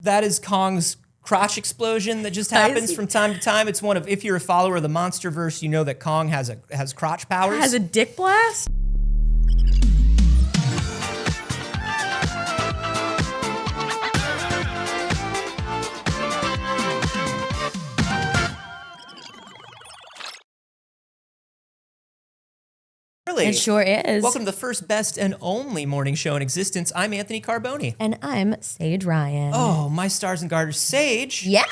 That is Kong's crotch explosion that just happens from time to time. It's one of, if you're a follower of the Monsterverse, you know that Kong has crotch powers. Has a dick blast? It sure is. Welcome to the first, best, and only morning show in existence. I'm Anthony Carboni. And I'm Saige Ryan. Oh, my stars and garters. Saige. Yeah.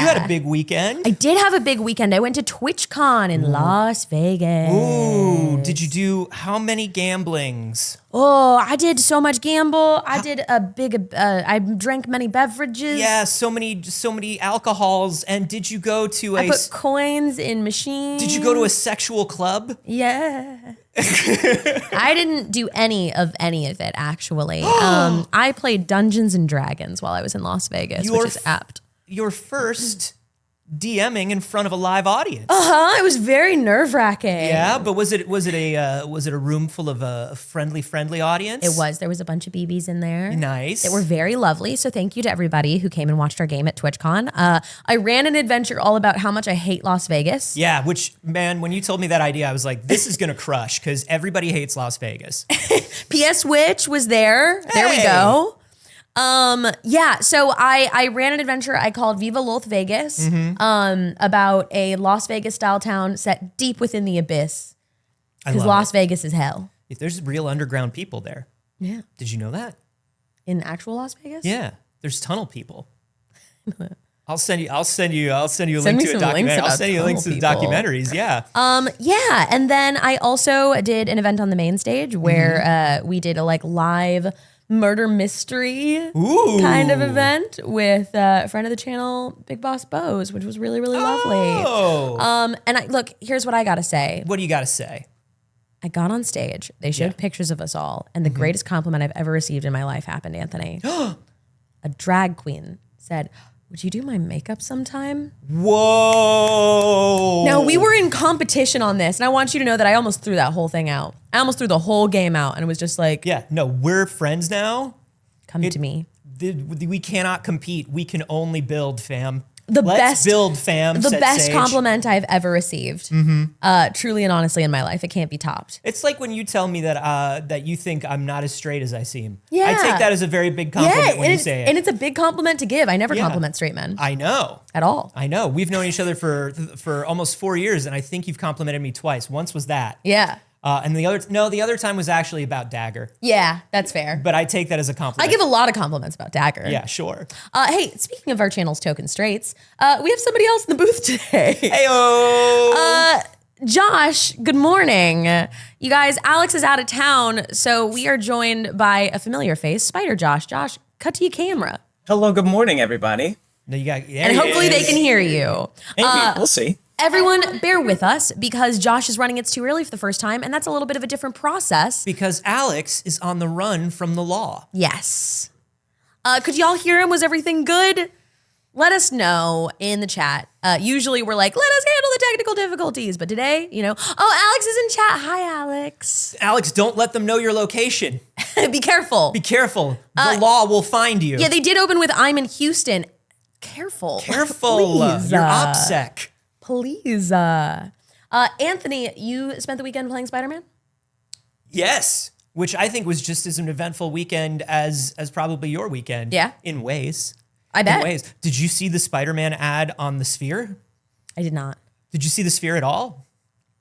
You had a big weekend. I did have a big weekend. I went to TwitchCon in Las Vegas. Ooh, did you do how many gamblings? Oh, I did so much gamble. I did a big, I drank many beverages. Yeah, so many alcohols. And did you go to I put coins in machines. Did you go to a sexual club? Yeah. I didn't do any of it, actually. I played Dungeons and Dragons while I was in Las Vegas, which is apt. Your first DMing in front of a live audience. It was very nerve-wracking. Yeah, but was it a room full of a friendly audience? It was. There was a bunch of BBs in there. Nice. They were very lovely. So thank you to everybody who came and watched our game at TwitchCon. I ran an adventure all about how much I hate Las Vegas. Yeah, which, man, when you told me that idea, I was like, this is gonna crush because everybody hates Las Vegas. PS Witch was there. Hey. There we go. Yeah, so I ran an adventure I called Viva Loth Vegas, about a Las Vegas style town set deep within the abyss. Because Las Vegas is hell. If there's real underground people there. Yeah. Did you know that? In actual Las Vegas? Yeah. There's tunnel people. I'll send you a link to a documentary. I'll send you links to the documentaries. Yeah. Yeah. And then I also did an event on the main stage where we did a live murder mystery kind of event with a friend of the channel, Big Boss Bose, which was really, really lovely. And look, here's what I gotta say. What do you gotta say? I got on stage. They showed pictures of us all, and the greatest compliment I've ever received in my life happened, Anthony. A drag queen said, "Would you do my makeup sometime?" Whoa. Now, we were in competition on this, and I want you to know that I almost threw that whole thing out. I almost threw the whole game out, and it was just like... Yeah, no, we're friends now. Come to me. We cannot compete. We can only build, fam. Let's build, fam. The best Saige. compliment I've ever received. Truly and honestly in my life. It can't be topped. It's like when you tell me that that you think I'm not as straight as I seem. Yeah. I take that as a very big compliment when you say it. And it's a big compliment to give. I never compliment straight men. I know. At all. I know. We've known each other for almost 4 years, and I think you've complimented me twice. Once was that. Yeah. And the other time was actually about Dagger. Yeah, that's fair. But I take that as a compliment. I give a lot of compliments about Dagger. Yeah, sure. Hey, speaking of our channel's token straights, we have somebody else in the booth today. Heyo! Josh, good morning. You guys, Alex is out of town, so we are joined by a familiar face, Spider Josh. Josh, cut to your camera. Hello, good morning, everybody. No, you got, and hopefully they can hear you. Maybe, we'll see. Everyone, bear with us because Josh is running It's Too Early for the first time, and that's a little bit of a different process. Because Alex is on the run from the law. Yes. Could y'all hear him? Was everything good? Let us know in the chat. Usually we're like, let us handle the technical difficulties. But today, Alex is in chat. Hi, Alex. Alex, don't let them know your location. Be careful. Be careful. The law will find you. Yeah, they did open with I'm in Houston. Careful. Careful. Please, you're OPSEC. Please. Anthony, you spent the weekend playing Spider-Man? Yes, which I think was just as an eventful weekend as probably your weekend. Yeah. In ways. I bet. In ways. Did you see the Spider-Man ad on the Sphere? I did not. Did you see the Sphere at all?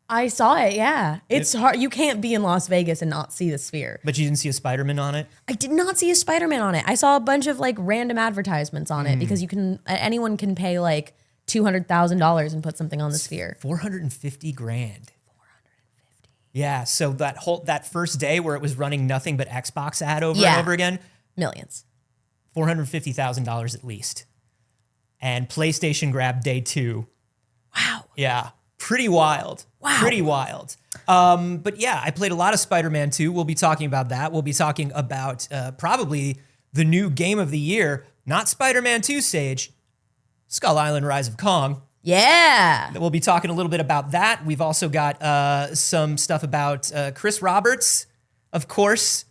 I saw it, yeah. It's hard. You can't be in Las Vegas and not see the Sphere. But you didn't see a Spider-Man on it? I did not see a Spider-Man on it. I saw a bunch of random advertisements on it because anyone can pay $200,000 and put something on the Sphere. 450 grand. 450. Yeah, so that first day where it was running nothing but Xbox ad over and over again. Millions. $450,000 at least. And PlayStation grabbed day 2. Wow. Yeah, pretty wild. Wow. Pretty wild. But yeah, I played a lot of Spider-Man 2. We'll be talking about that. We'll be talking about probably the new game of the year, not Spider-Man 2, Saige, Skull Island Rise of Kong. Yeah. We'll be talking a little bit about that. We've also got some stuff about Chris Roberts, of course,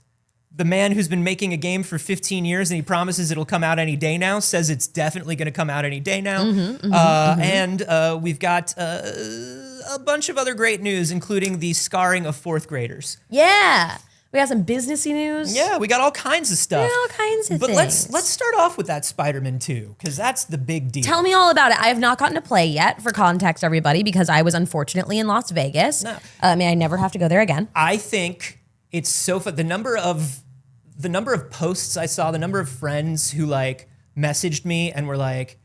the man who's been making a game for 15 years and he promises it'll come out any day now, says it's definitely going to come out any day now. And we've got a bunch of other great news, including the scarring of fourth graders. Yeah. We got some businessy news. Yeah, we got all kinds of stuff. All kinds of but things. let's start off with that Spider-Man 2, because that's the big deal. Tell me all about it. I have not gotten to play yet, for context, everybody, because I was unfortunately in Las Vegas. No. May I never have to go there again. I think it's so fun. The number of posts I saw, the number of friends who like messaged me and were like,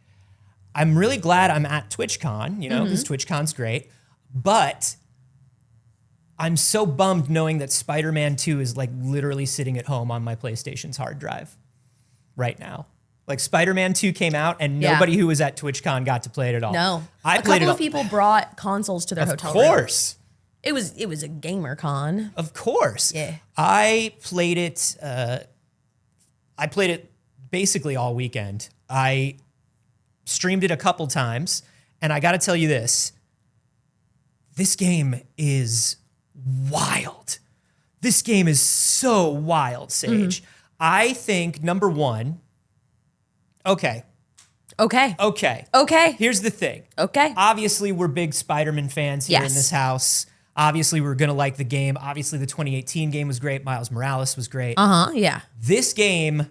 I'm really glad I'm at TwitchCon, because TwitchCon's great, but I'm so bummed knowing that Spider-Man 2 is like literally sitting at home on my PlayStation's hard drive right now. Like Spider-Man 2 came out and nobody who was at TwitchCon got to play it at all. No. I a played couple it of people brought consoles to their hotel room. Of course. It was a gamer con. Of course. Yeah. I played it basically all weekend. I streamed it a couple times, and I got to tell you this. This game is wild. This game is so wild, Saige. I think, number one, okay. Here's the thing. Okay. Obviously, we're big Spider-Man fans here in this house. Obviously, we're going to like the game. Obviously, the 2018 game was great. Miles Morales was great. Yeah. This game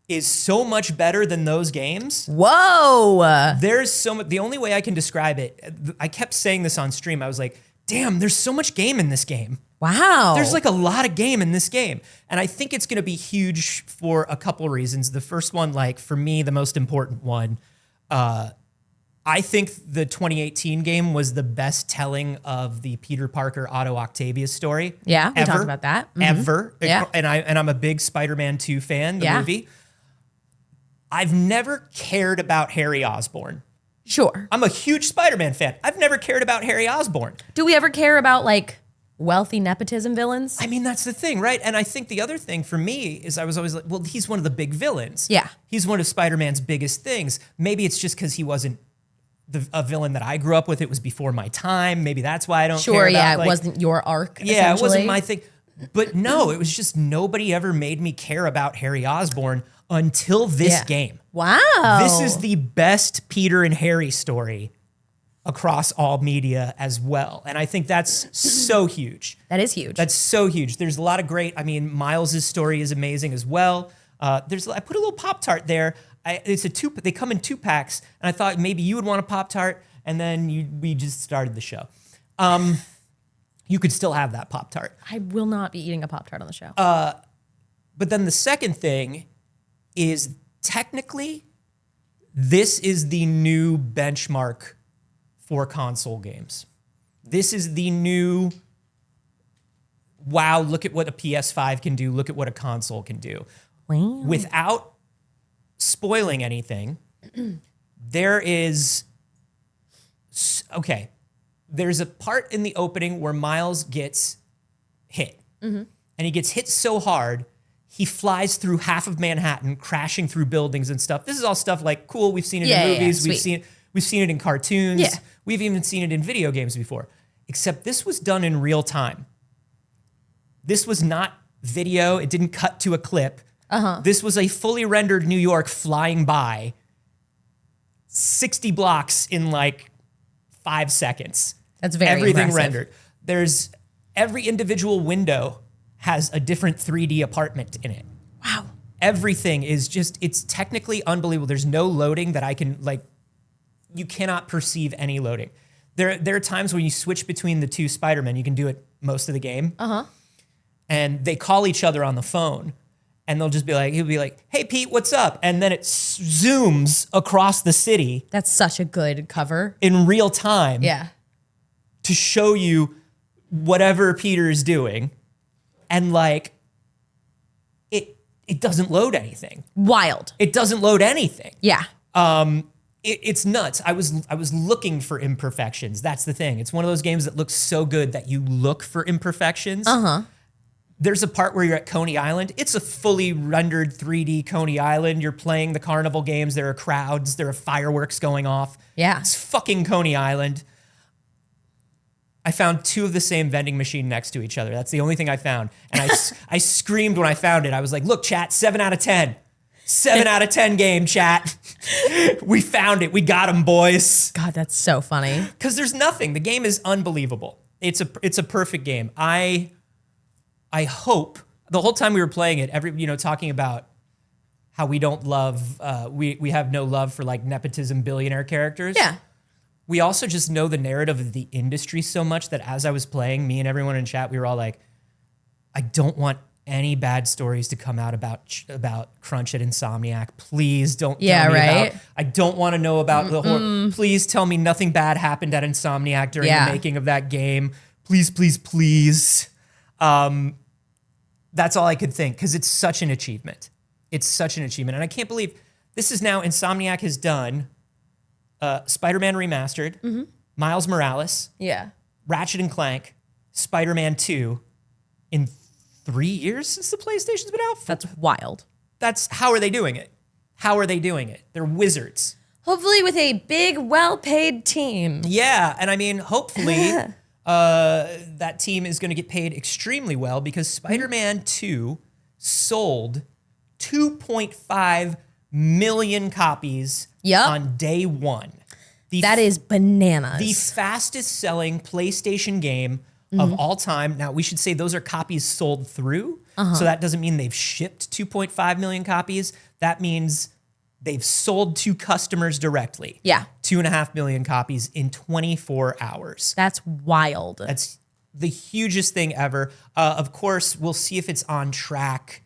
is so much better than those games. Whoa. There's so much. The only way I can describe it, I kept saying this on stream. I was like, damn, there's so much game in this game. Wow. There's like a lot of game in this game. And I think it's going to be huge for a couple reasons. The first one, like for me, the most important one, I think the 2018 game was the best telling of the Peter Parker Otto Octavius story. Yeah, we talked about that. Ever. Yeah. And I'm a big Spider-Man 2 fan, the movie. I've never cared about Harry Osborn. Sure. I'm a huge Spider-Man fan. I've never cared about Harry Osborn. Do we ever care about like wealthy nepotism villains? I mean, that's the thing, right? And I think the other thing for me is I was always like, well, he's one of the big villains. Yeah. He's one of Spider-Man's biggest things. Maybe it's just because he wasn't a villain that I grew up with. It was before my time. Maybe that's why I don't care about, yeah, it like, wasn't your arc, yeah, it wasn't my thing. But no, it was just nobody ever made me care about Harry Osborn until this game. Wow. This is the best Peter and Harry story across all media as well. And I think that's so huge. That is huge. That's so huge. There's a lot of great, I mean, Miles's story is amazing as well. I put a little Pop-Tart there. They come in 2-packs, and I thought maybe you would want a Pop-Tart, and then we just started the show. You could still have that Pop-Tart. I will not be eating a Pop-Tart on the show. But then the second thing is technically, this is the new benchmark for console games. This is the new, wow, look at what a PS5 can do. Look at what a console can do. Wow. Without spoiling anything, there's a part in the opening where Miles gets hit. And he gets hit so hard, he flies through half of Manhattan, crashing through buildings and stuff. This is all stuff like, cool, we've seen it in movies, we've seen it in cartoons, we've even seen it in video games before. Except this was done in real time. This was not video, it didn't cut to a clip. This was a fully rendered New York flying by 60 blocks in like 5 seconds. That's very Everything impressive. rendered. Every individual window has a different 3D apartment in it. Wow. Everything is it's technically unbelievable. There's no loading that I can, like, you cannot perceive any loading. There are times when you switch between the two Spider-Men, you can do it most of the game. And they call each other on the phone, and he'll be like, hey, Pete, what's up? And then it zooms across the city. That's such a good cover. In real time. Yeah. To show you whatever Peter is doing. And like, it doesn't load anything. Wild. It doesn't load anything. Yeah. It's nuts. I was looking for imperfections. That's the thing. It's one of those games that looks so good that you look for imperfections. There's a part where you're at Coney Island. It's a fully rendered 3D Coney Island. You're playing the carnival games. There are crowds. There are fireworks going off. Yeah. It's fucking Coney Island. I found two of the same vending machine next to each other. That's the only thing I found. And I screamed when I found it. I was like, look, chat, 7 out of 10. 7 out of 10 game, chat. We found it. We got him, boys. God, that's so funny. Because there's nothing. The game is unbelievable. It's a perfect game. I hope the whole time we were playing it, talking about how we don't love, we have no love for like nepotism billionaire characters. Yeah. We also just know the narrative of the industry so much that as I was playing, me and everyone in chat, we were all like, I don't want any bad stories to come out about crunch at Insomniac. Please don't tell me about. I don't want to know about the horror. Please tell me nothing bad happened at Insomniac during the making of that game. Please, please, please. That's all I could think because it's such an achievement. It's such an achievement. And I can't believe this is now Insomniac has done Spider-Man Remastered, Miles Morales, Ratchet and Clank, Spider-Man 2 in 3 years since the PlayStation's been out. That's wild. How are they doing it? How are they doing it? They're wizards. Hopefully with a big, well-paid team. Yeah, and I mean, hopefully that team is going to get paid extremely well because Spider-Man 2 sold 2.5 million copies on day one. That is bananas. The fastest selling PlayStation game of all time. Now, we should say those are copies sold through. So that doesn't mean they've shipped 2.5 million copies. That means they've sold to customers directly. Yeah. 2.5 million copies in 24 hours. That's wild. That's the hugest thing ever. Of course, we'll see if it's on track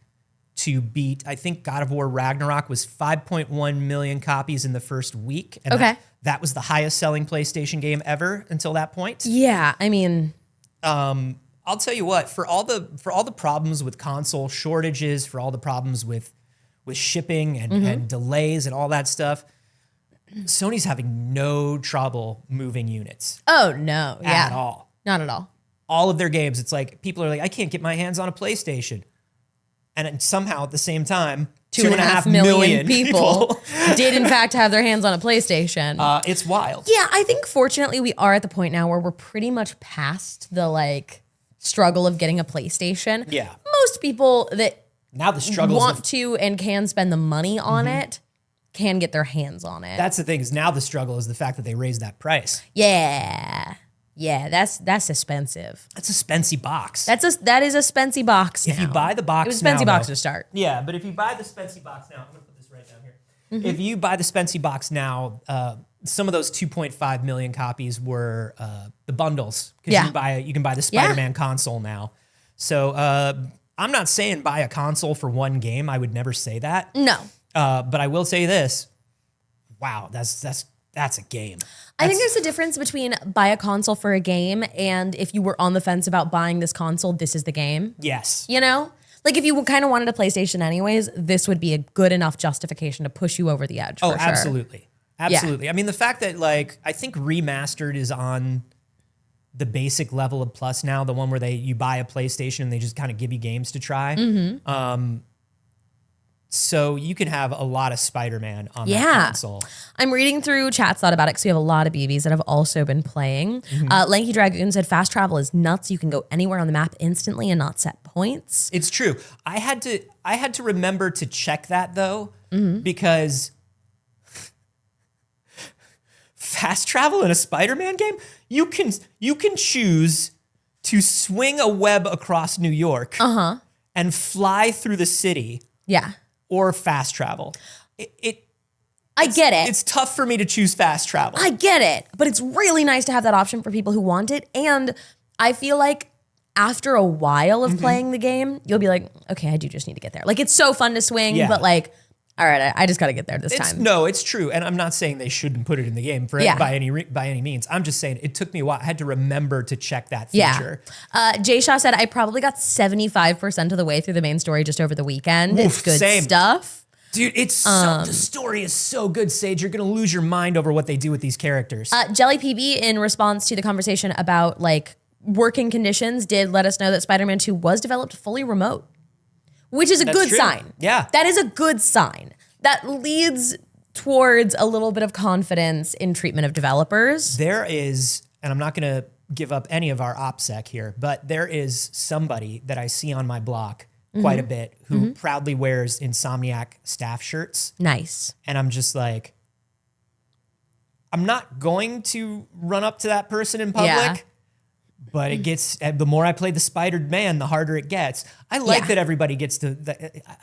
to beat, I think God of War Ragnarok was 5.1 million copies in the first week. And that was the highest selling PlayStation game ever until that point. Yeah, I mean... I'll tell you what, for all the problems with console shortages, for all the problems with shipping and delays and all that stuff, Sony's having no trouble moving units. Oh, no. At all. Not at all. All of their games, it's like, people are like, I can't get my hands on a PlayStation. And then somehow at the same time, 2.5 million people did in fact have their hands on a PlayStation. It's wild. Yeah, I think fortunately we are at the point now where we're pretty much past the struggle of getting a PlayStation. Yeah. Most people that now the struggle want to and can spend the money on it can get their hands on it. That's the thing, is now the struggle is the fact that they raised that price. Yeah. Yeah, that's expensive. That's a spency box. That is a spency box now. If you buy the box, it was a spency box to start. Yeah, but if you buy the spency box now, I'm gonna put this right down here. If you buy the spency box now, some of those 2.5 million copies were the bundles because you can buy the Spider-Man console now. So I'm not saying buy a console for one game. I would never say that. No, but I will say this: wow, that's a game. I think there's a difference between buy a console for a game and if you were on the fence about buying this console, this is the game. Yes. You know? Like if you kind of wanted a PlayStation anyways, this would be a good enough justification to push you over the edge. Oh, for sure. absolutely. Absolutely. Yeah. I mean, the fact that I think Remastered is on the basic level of Plus now, the one where you buy a PlayStation and they just kind of give you games to try. So you can have a lot of Spider-Man on that console. I'm reading through chat's thought about it because we have a lot of BBs that have also been playing. Lanky Dragoon said fast travel is nuts. You can go anywhere on the map instantly and not set points. It's true. I had to remember to check that though, because fast travel in a Spider-Man game, you can choose to swing a web across New York and fly through the city. Yeah. Or fast travel. I get it. It's tough for me to choose fast travel. I get it. But it's really nice to have that option for people who want it. And I feel like after a while of playing the game, you'll be like, okay, I do just need to get there. Like, it's so fun to swing, but all right, I just got to get there this time. No, it's true. And I'm not saying they shouldn't put it in the game by any means. I'm just saying it took me a while. I had to remember to check that feature. Jay Shaw said, I probably got 75% of the way through the main story just over the weekend. Oof, it's good same. stuff. Dude, the story is so good, Saige. You're going to lose your mind over what they do with these characters. Jelly PB, in response to the conversation about working conditions, did let us know that Spider-Man 2 was developed fully remote. Which is a good sign. Yeah. That is a good sign. That leads towards a little bit of confidence in treatment of developers. There is, and I'm not going to give up any of our OPSEC here, but there is somebody that I see on my block quite a bit who proudly wears Insomniac staff shirts. Nice. And I'm just like, I'm not going to run up to that person in public, but it gets, the more I play the Spidered Man, the harder it gets. I like that everybody gets to,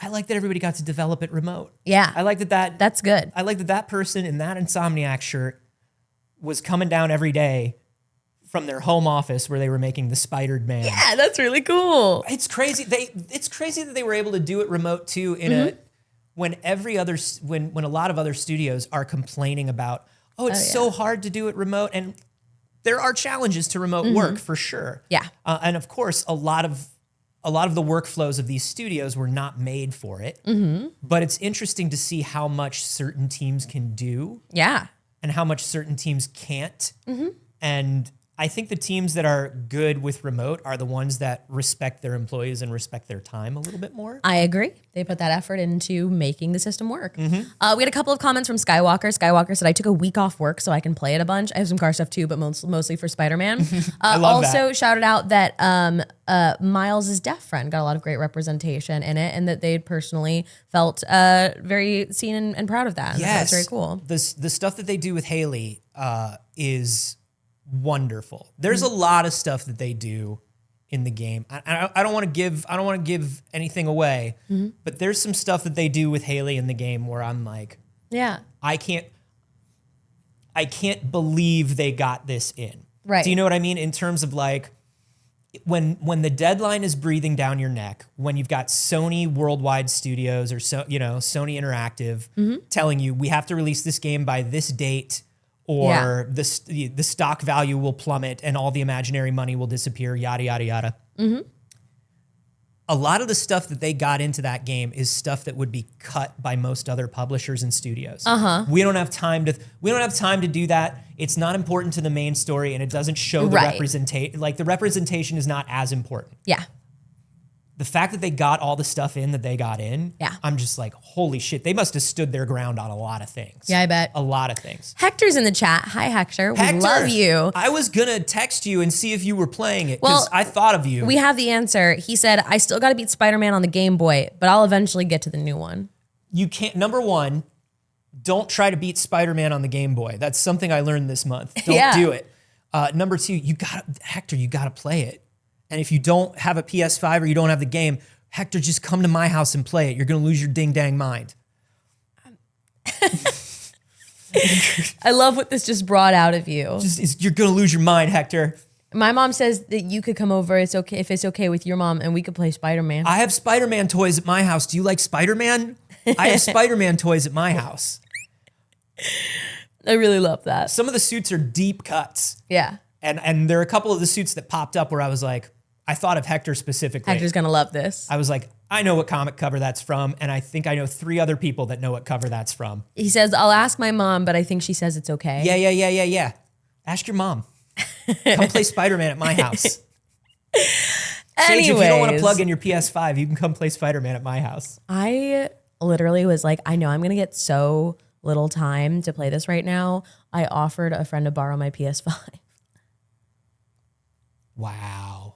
I like that everybody got to develop it remote. Yeah. I like that's good. I like that person in that Insomniac shirt was coming down every day from their home office where they were making the Spidered Man. Yeah, that's really cool. It's crazy. It's crazy that they were able to do it remote too in a when a lot of other studios are complaining about, it's so hard to do it remote, and there are challenges to remote work for sure. Yeah. And of course a lot of the workflows of these studios were not made for it. But it's interesting to see how much certain teams can do. Yeah. And how much certain teams can't. And I think the teams that are good with remote are the ones that respect their employees and respect their time a little bit more. I agree. They put that effort into making the system work. We had a couple of comments from Skywalker. Skywalker said, I took a week off work so I can play it a bunch. I have some car stuff too, but mostly for Spider-Man. I love also that. shouted out that Miles' deaf friend got a lot of great representation in it, and that they personally felt very seen and proud of that. And that's very cool. The stuff that they do with Haley is wonderful. There's a lot of stuff that they do in the game. I don't want to give anything away, but there's some stuff that they do with Haley in the game where I'm like, I can't believe they got this in. Right. Do you know what I mean? In terms of like, when the deadline is breathing down your neck, when you've got Sony Worldwide Studios or Sony Interactive telling you we have to release this game by this date, or the stock value will plummet and all the imaginary money will disappear, yada, yada, yada. A lot of the stuff that they got into that game is stuff that would be cut by most other publishers and studios. We don't have time to do that. It's not important to the main story, and it doesn't show the representation. Like, the representation is not as important. Yeah. The fact that they got all the stuff in that they got in, I'm just like, holy shit, they must have stood their ground on a lot of things. Yeah, I bet. A lot of things. Hector's in the chat. Hi, Hector. We love you. I was going to text you and see if you were playing it because I thought of you. We have the answer. He said, I still got to beat Spider-Man on the Game Boy, but I'll eventually get to the new one. You can't, number one, don't try to beat Spider-Man on the Game Boy. That's something I learned this month. Don't do it. Number two, Hector, you got to play it. And if you don't have a PS5 or you don't have the game, Hector, just come to my house and play it. You're going to lose your ding-dang mind. I love what this just brought out of you. You're going to lose your mind, Hector. My mom says that you could come over. It's okay if it's okay with your mom, and we could play Spider-Man. I have Spider-Man toys at my house. Do you like Spider-Man? I have Spider-Man toys at my house. I really love that. Some of the suits are deep cuts. Yeah. And there are a couple of the suits that popped up where I was like, I thought of Hector specifically. Hector's going to love this. I was like, I know what comic cover that's from, and I think I know 3 other people that know what cover that's from. He says, I'll ask my mom, but I think she says it's okay. Yeah. Ask your mom. Come play Spider-Man at my house. Saige, if you don't want to plug in your PS5, you can come play Spider-Man at my house. I literally was like, I know I'm going to get so little time to play this right now. I offered a friend to borrow my PS5. Wow.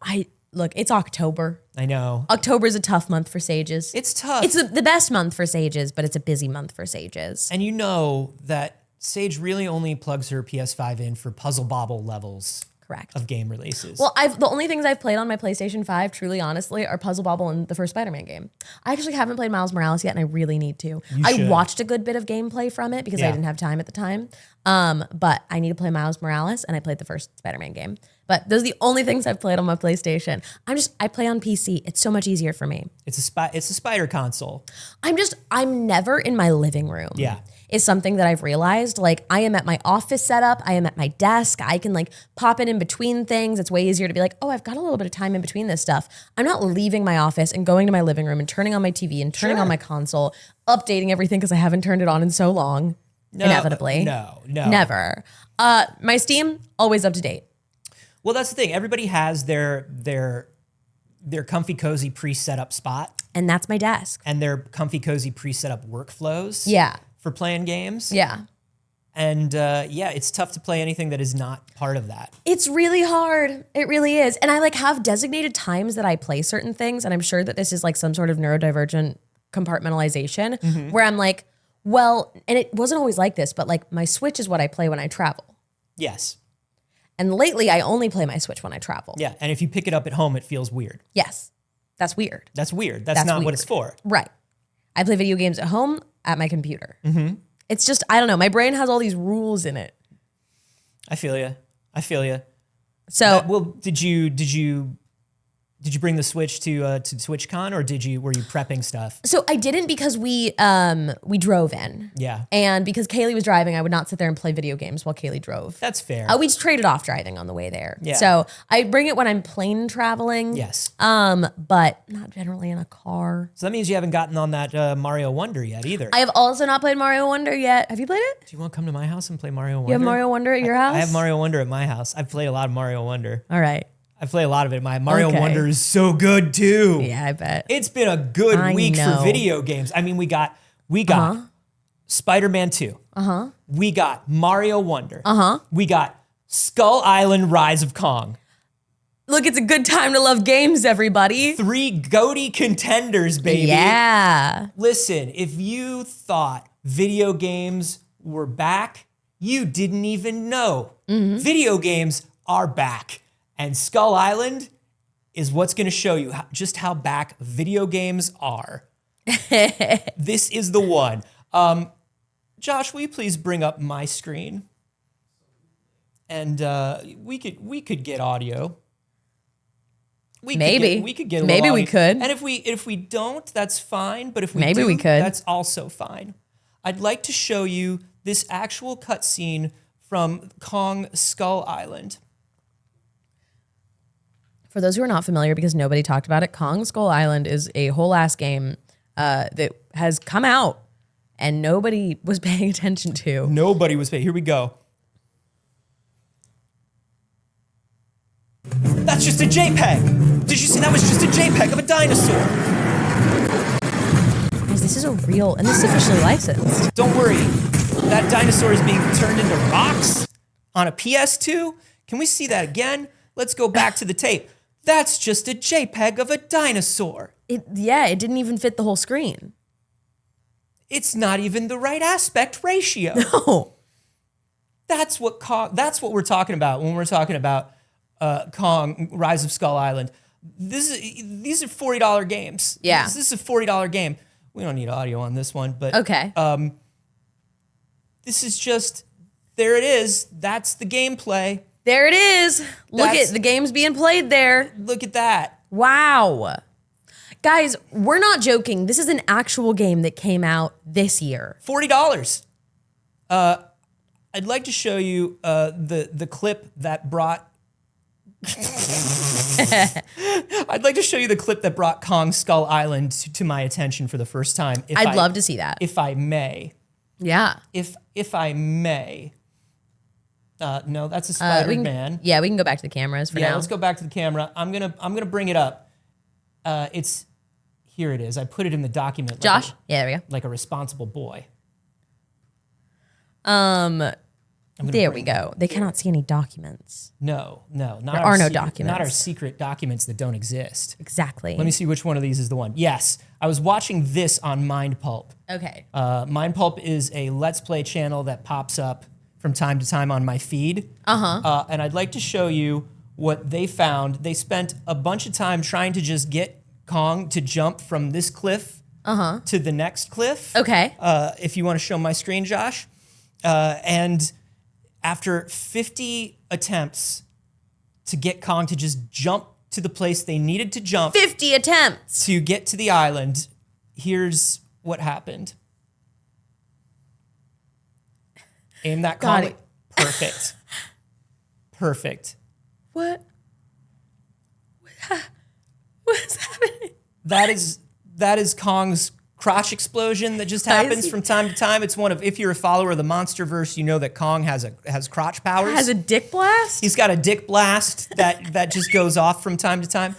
Look, it's October. I know. October's a tough month for Sages. It's tough. It's the best month for Sages, but it's a busy month for Sages. And you know that Saige really only plugs her PS5 in for Puzzle Bobble levels. Correct. Of game releases. Well, the only things I've played on my PlayStation 5, truly honestly, are Puzzle Bobble and the first Spider-Man game. I actually haven't played Miles Morales yet, and I really need to. I watched a good bit of gameplay from it because I didn't have time at the time. But I need to play Miles Morales, and I played the first Spider-Man game. But those are the only things I've played on my PlayStation. I play on PC. It's so much easier for me. It's a spider console. I'm never in my living room. Yeah. Is something that I've realized. Like, I am at my office setup. I am at my desk. I can like pop it in between things. It's way easier to be like, oh, I've got a little bit of time in between this stuff. I'm not leaving my office and going to my living room and turning on my TV and turning on my console, updating everything because I haven't turned it on in so long. Inevitably. No. Never. My Steam, always up to date. Well, that's the thing. Everybody has their comfy, cozy pre-set up spot. And that's my desk. And their comfy, cozy pre-set up workflows. Yeah. For playing games. Yeah. And yeah, it's tough to play anything that is not part of that. It's really hard. It really is. And I like have designated times that I play certain things. And I'm sure that this is like some sort of neurodivergent compartmentalization where I'm like, well, and it wasn't always like this, but like my Switch is what I play when I travel. Yes. And lately I only play my Switch when I travel. Yeah. And if you pick it up at home, it feels weird. Yes. That's weird. That's weird. That's not what weird. it's for. Right. I play video games at home at my computer. It's just, I don't know. My brain has all these rules in it. I feel you. I feel you. So, Well, did you bring the Switch to TwitchCon, or were you prepping stuff? so I didn't because we drove in. Yeah. And because Kaylee was driving, I would not sit there and play video games while Kaylee drove. That's fair. We just traded off driving on the way there. Yeah. So I bring it when I'm plane traveling. Yes. But not generally in a car. So that means you haven't gotten on that Mario Wonder yet either. I have also not played Mario Wonder yet. Have you played it? Do you want to come to my house and play Mario Wonder? You have Mario Wonder at your house? I have Mario Wonder at my house. I've played a lot of Mario Wonder. All right. I play a lot of it. My Mario Okay. Wonder is so good too. Yeah, I bet. It's been a good I week know. for video games. I mean, we got Spider-Man 2. We got Mario Wonder. We got Skull Island Rise of Kong. Look, it's a good time to love games, everybody. 3 GOTY contenders, baby. Yeah. Listen, if you thought video games were back, you didn't even know. Video games are back. And Skull Island is what's going to show you just how back video games are. This is the one. Josh, will you please bring up my screen? And we could get audio. We could get a little Maybe we audio. could. And if we don't, that's fine. But if we Maybe do, we could. that's also fine. I'd like to show you this actual cutscene from Kong Skull Island. For those who are not familiar, because nobody talked about it, Kong Skull Island is a whole ass game that has come out and nobody was paying attention to. Nobody was paying. Here we go. That's just a JPEG. Did you see that was just a JPEG of a dinosaur? Guys, this is a real, and this is officially licensed. Don't worry. That dinosaur is being turned into rocks on a PS2. Can we see that again? Let's go back to the tape. That's just a JPEG of a dinosaur. It didn't even fit the whole screen. It's not even the right aspect ratio. Oh, That's what we're talking about when we're talking about Kong Rise of Skull Island. These are $40 games. Yeah. This is a $40 game. We don't need audio on this one, but okay. this is just, there it is. That's the gameplay. There it is. Look That's- at the game's being played there. Look at that. Wow. Guys, we're not joking. This is an actual game that came out this year. $40. I'd like to show you the clip that brought. I'd like to show you the clip that brought Kong Skull Island to my attention for the first time. I'd love to see that. if I may. Yeah. If I may. No, that's a Spider-Man. we can go back to the cameras for Yeah, now. let's go back to the camera. I'm gonna bring it up. Here it is. I put it in the document. Josh? Yeah, there we go. Like a responsible boy. There we go. They cannot see any documents. No, not There our are no secret- documents. Not our secret documents that don't exist. Exactly. Let me see which one of these is the one. Yes, I was watching this on Mind Pulp. Okay. Mind Pulp is a Let's Play channel that pops up from time to time on my feed. And I'd like to show you what they found. They spent a bunch of time trying to just get Kong to jump from this cliff to the next cliff. Okay. If you want to show my screen, Josh. And after 50 attempts to get Kong to just jump to the place they needed to jump 50 attempts. to get to the island, here's what happened. Aim that Got Kong. it. Perfect. Perfect. What? What's happening? That is Kong's crotch explosion that just happens see. from time to time. It's one of, if you're a follower of the MonsterVerse, you know that Kong has crotch powers. Has a dick blast? He's got a dick blast that just goes off from time to time.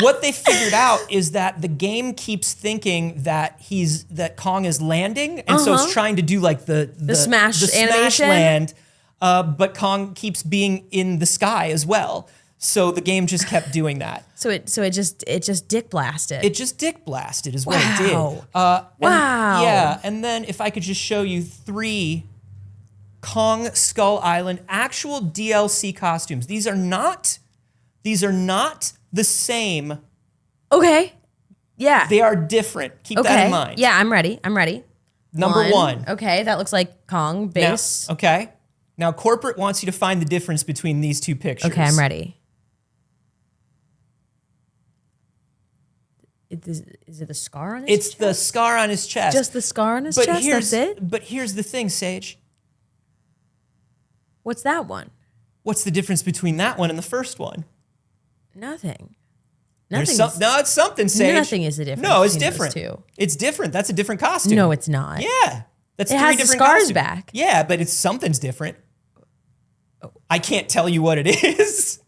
what they figured out is that the game keeps thinking that Kong is landing, and so it's trying to do like the smash animation. land, but Kong keeps being in the sky as well. So the game just kept doing that. So it just dick blasted. It just dick blasted is what it did. Wow. And then if I could just show you 3 Kong Skull Island actual DLC costumes. These are not the same. Okay. Yeah. They are different. Keep that in mind. Yeah, I'm ready. Number 1. Okay, that looks like Kong base. Now corporate wants you to find the difference between these 2 pictures. Okay, I'm ready. Is it the scar on his chest? It's the scar on his chest. Just the scar on his chest? That's it? But here's the thing, Saige. What's that one? What's the difference between that one and the first one? Nothing. No, it's something, Saige. Nothing is the difference. No, it's between different. Those 2. It's different. That's a different costume. No, it's not. Yeah. That's it 3 has different the scars costumes. back. Yeah, but something's different. I can't tell you what it is.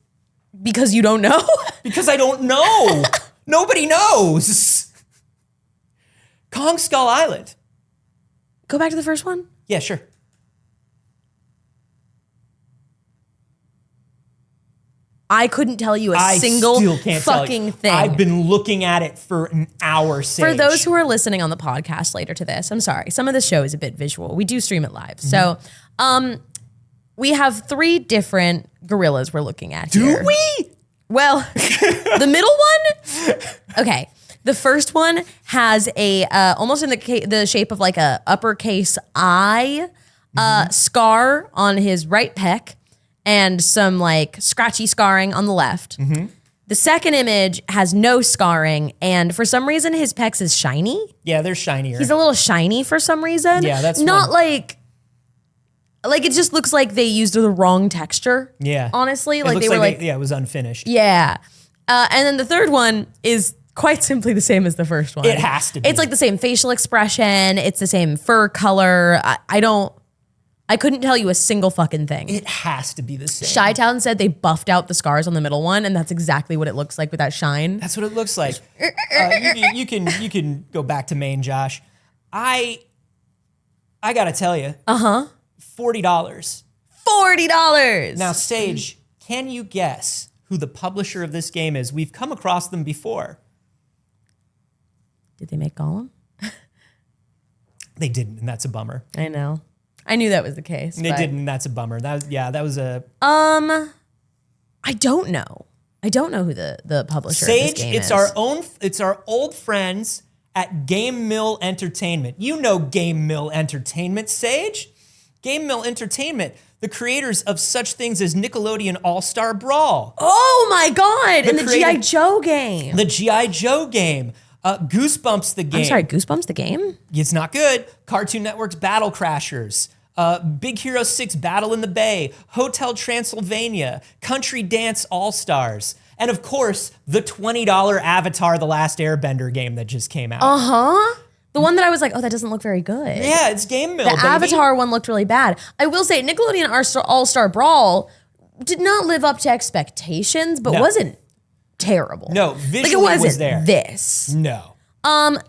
Because you don't know? Because I don't know. Nobody knows. Kong Skull Island. Go back to the first one? Yeah, sure. I couldn't tell you a single fucking thing. I've been looking at it for an hour, Saige. For those who are listening on the podcast later to this, I'm sorry. Some of the show is a bit visual. We do stream it live. So we have 3 different gorillas we're looking at here. Do we? Well, the middle one, okay. The first one has a almost in the shape of like a uppercase I scar on his right pec and some like scratchy scarring on the left. The second image has no scarring, and for some reason his pecs is shiny. Yeah, they're shinier. He's a little shiny for some reason. Yeah, that's not like it just looks like they used the wrong texture. Yeah, honestly, like they were like it was unfinished. Yeah, and then the third one is quite simply the same as the first one. It has to be. It's like the same facial expression. It's the same fur color. I couldn't tell you a single fucking thing. It has to be the same. Chi-Town said they buffed out the scars on the middle one, and that's exactly what it looks like with that shine. That's what it looks like. You can go back to Maine, Josh. I gotta tell you. $40. $40. Now, Saige, can you guess who the publisher of this game is? We've come across them before. Did they make Gollum? They didn't, and that's a bummer. I know. I knew that was the case. They didn't, and that's a bummer. That was a... I don't know. I don't know who the publisher of this game is. It's our old friends at Game Mill Entertainment. You know Game Mill Entertainment, Saige. Game Mill Entertainment, the creators of such things as Nickelodeon All-Star Brawl. Oh my God, and the G.I. Joe game. The G.I. Joe game. Goosebumps the game. I'm sorry, Goosebumps the game? It's not good. Cartoon Network's Battle Crashers. Big Hero 6 Battle in the Bay. Hotel Transylvania. Country Dance All-Stars. And of course, the $20 Avatar The Last Airbender game that just came out. Uh-huh. The one that I was like, oh, that doesn't look very good. Yeah, it's Game Mill, The Avatar one looked really bad. I will say, Nickelodeon All-Star Brawl did not live up to expectations, but wasn't terrible. No, visually it wasn't was there. This. No. I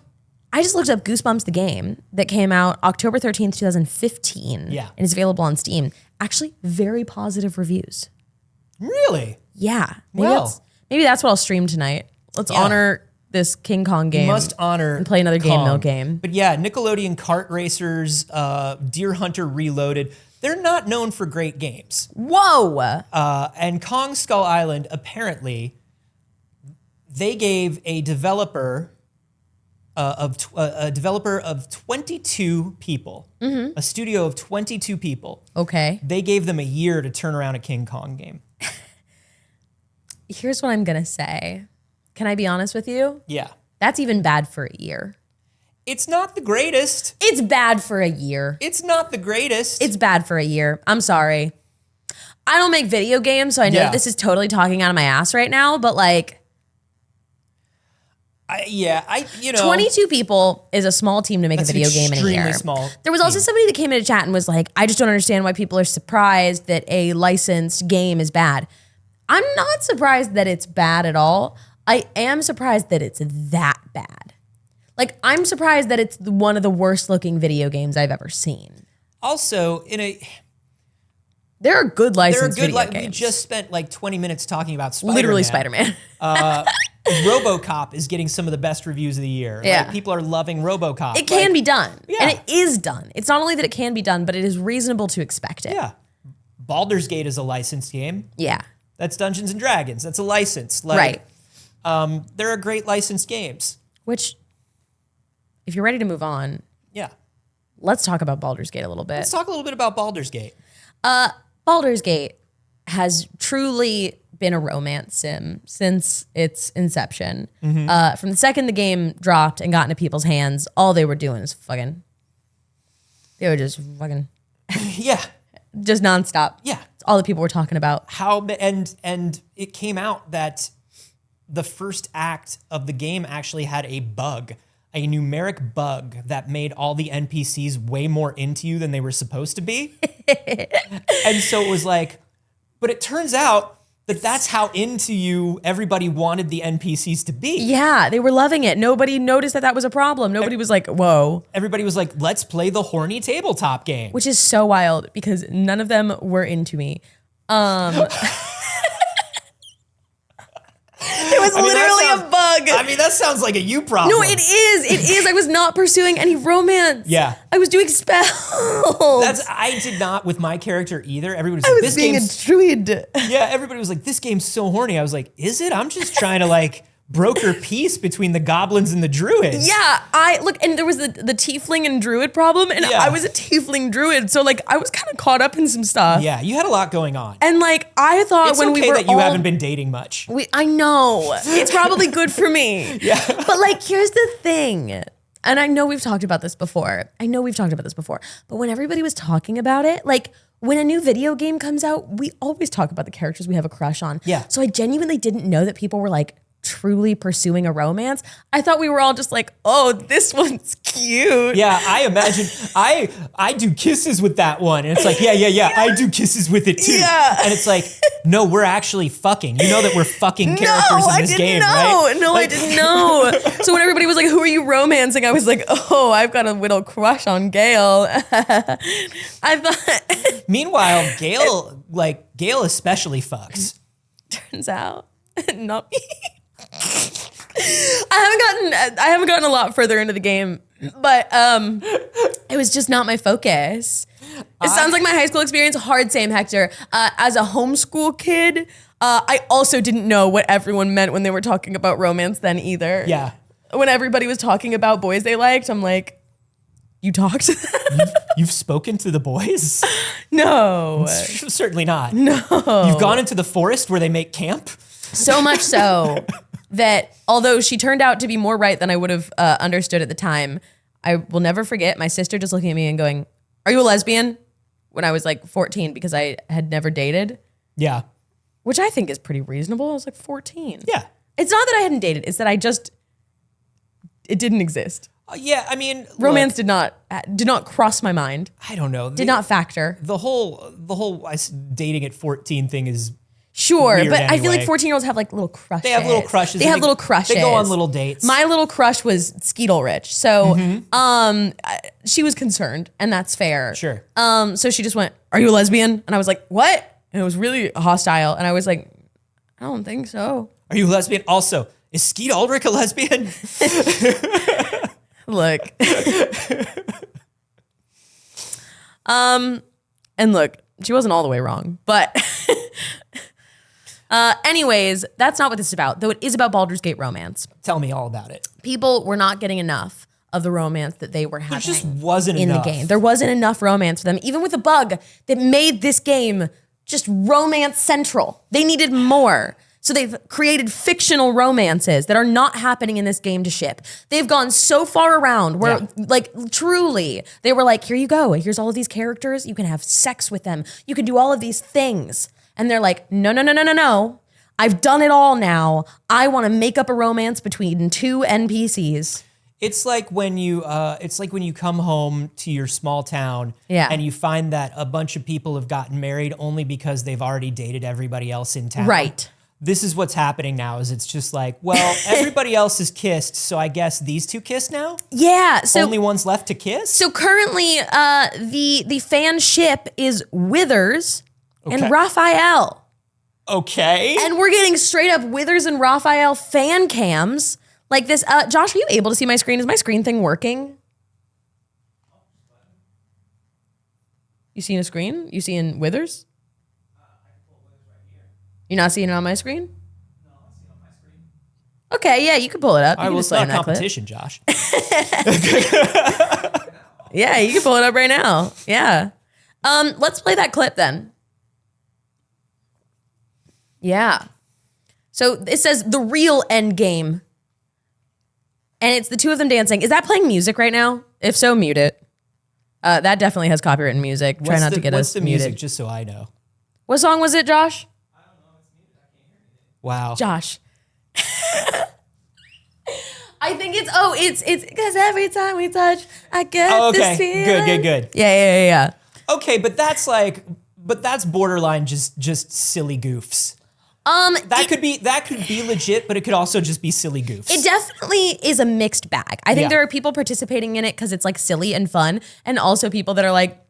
just looked up Goosebumps the game that came out October 13th, 2015. Yeah. And is available on Steam. Actually, very positive reviews. Really? Yeah. Maybe that's what I'll stream tonight. Let's honor this King Kong game. You must honor and play another Game Mill game. But yeah, Nickelodeon Kart Racers, Deer Hunter Reloaded, they're not known for great games. Whoa! And Kong Skull Island, apparently, they gave a developer of 22 people, a studio of 22 people. Okay. They gave them a year to turn around a King Kong game. Here's what I'm gonna say. Can I be honest with you? Yeah. That's even bad for a year. It's not the greatest. It's bad for a year. It's not the greatest. It's bad for a year. I'm sorry. I don't make video games, so I know this is totally talking out of my ass right now, but like... 22 people is a small team to make a video game in a year. Small there was also somebody that came into chat and was like, I just don't understand why people are surprised that a licensed game is bad. I'm not surprised that it's bad at all. I am surprised that it's that bad. Like, I'm surprised that it's one of the worst looking video games I've ever seen. Also, There are good licensed video games. We just spent like 20 minutes talking about Spider-Man. Literally Spider-Man. RoboCop is getting some of the best reviews of the year. Yeah. Like, people are loving RoboCop. It can be done. Yeah. And it is done. It's not only that it can be done, but it is reasonable to expect it. Yeah. Baldur's Gate is a licensed game. Yeah. That's Dungeons and Dragons. That's a license. Right. There are great licensed games. Which, if you're ready to move on, Yeah. let's talk about Baldur's Gate a little bit. Let's talk a little bit about Baldur's Gate. Baldur's Gate has truly been a romance sim since its inception. From the second the game dropped and got into people's hands, all they were doing is fucking. They were just fucking, Yeah. just nonstop. Yeah. It's all that people were talking about. And it came out that the first act of the game actually had a bug, a numeric bug that made all the NPCs way more into you than they were supposed to be. And so it was like, but it turns out that that's how into you everybody wanted the NPCs to be. Yeah, they were loving it. Nobody noticed that was a problem. Nobody was like, whoa. Everybody was like, let's play the horny tabletop game. Which is so wild because none of them were into me. It was literally a bug. I mean, that sounds like a you problem. No, it is. It is. I was not pursuing any romance. Yeah. I was doing spells. I did not with my character either. Everybody was I like, was this being game's... a druid. Yeah, everybody was like, this game's so horny. I was like, is it? I'm just trying to like broker peace between the goblins and the druids. Yeah, and there was the tiefling and druid problem, and Yeah. I was a tiefling druid, so like I was kind of caught up in some stuff. Yeah, you had a lot going on. And like I thought It's when okay we were that you haven't been dating much. I know. It's probably good for me. Yeah. But like, here's the thing. And I know we've talked about this before. But when everybody was talking about it, like when a new video game comes out, we always talk about the characters we have a crush on. Yeah. So I genuinely didn't know that people were like truly pursuing a romance. I thought we were all just like, oh, this one's cute. Yeah, I imagine I do kisses with that one. And it's like, yeah. I do kisses with it too. Yeah. And it's like, no, we're actually fucking. You know that we're fucking characters in this game, right? No, I didn't know. So when everybody was like, who are you romancing? I was like, oh, I've got a little crush on Gale. I thought. Meanwhile, Gale especially fucks. Turns out, not me. I haven't gotten a lot further into the game, but it was just not my focus. It sounds like my high school experience. Hard same, Hector. As a homeschool kid, I also didn't know what everyone meant when they were talking about romance then either. Yeah. When everybody was talking about boys they liked, I'm like, you talked to them? You've spoken to the boys? No. Certainly not. No. You've gone into the forest where they make camp? So much so that although she turned out to be more right than I would have understood at the time, I will never forget my sister just looking at me and going, "Are you a lesbian?" when I was like 14 because I had never dated. Yeah. Which I think is pretty reasonable. I was like 14. Yeah. It's not that I hadn't dated. It's that it didn't exist. Yeah, I mean, Romance did not cross my mind. I don't know. Did not factor. The whole dating at 14 thing is Sure, weird but I feel like anyway. 14-year-olds have like little crushes. They have little crushes. They have little crushes. They go on little dates. My little crush was Skeetle Rich. So she was concerned, and that's fair. Sure. So she just went, "Are you a lesbian?" And I was like, "What?" And it was really hostile. And I was like, "I don't think so." Are you a lesbian? Also, is Skeet Ulrich a lesbian? Look. And look, she wasn't all the way wrong, but anyways, that's not what this is about, though it is about Baldur's Gate romance. Tell me all about it. People were not getting enough of the romance that they were having. There just wasn't in enough. the game. There wasn't enough romance for them, even with a bug that made this game just romance central. They needed more. So they've created fictional romances that are not happening in this game to ship. They've gone so far around where, like, truly, they were like, here you go. Here's all of these characters. You can have sex with them. You can do all of these things. And they're like, no. I've done it all now. I want to make up a romance between two NPCs. It's like when you come home to your small town and you find that a bunch of people have gotten married only because they've already dated everybody else in town. Right. this is what's happening now is it's just like, well, everybody else is kissed, so I guess these two kiss now? Yeah. So Only one's left to kiss? So currently, the fan ship is Withers and Raphael. Okay. And we're getting straight up Withers and Raphael fan cams. Like this. Josh, are you able to see my screen? Is my screen thing working? You seeing a screen? You seeing Withers? You're not seeing it on my screen? No, I see it on my screen. Okay, yeah, you can pull it up. All right, well, it's not a competition, Josh. Yeah, you can pull it up right now. Yeah. Let's play that clip then. Yeah. So it says the real end game. And it's the two of them dancing. Is that playing music right now? If so, mute it. That definitely has copyright music. Try not to get us What's the muted. music, just so I know? What song was it, Josh? Wow. Josh. I think it's because every time we touch, I get this feeling. Good. Yeah. Okay, but that's borderline just silly goofs. That could be legit, but it could also just be silly goofs. It definitely is a mixed bag. I think Yeah. there are people participating in it because it's like silly and fun, and also people that are like,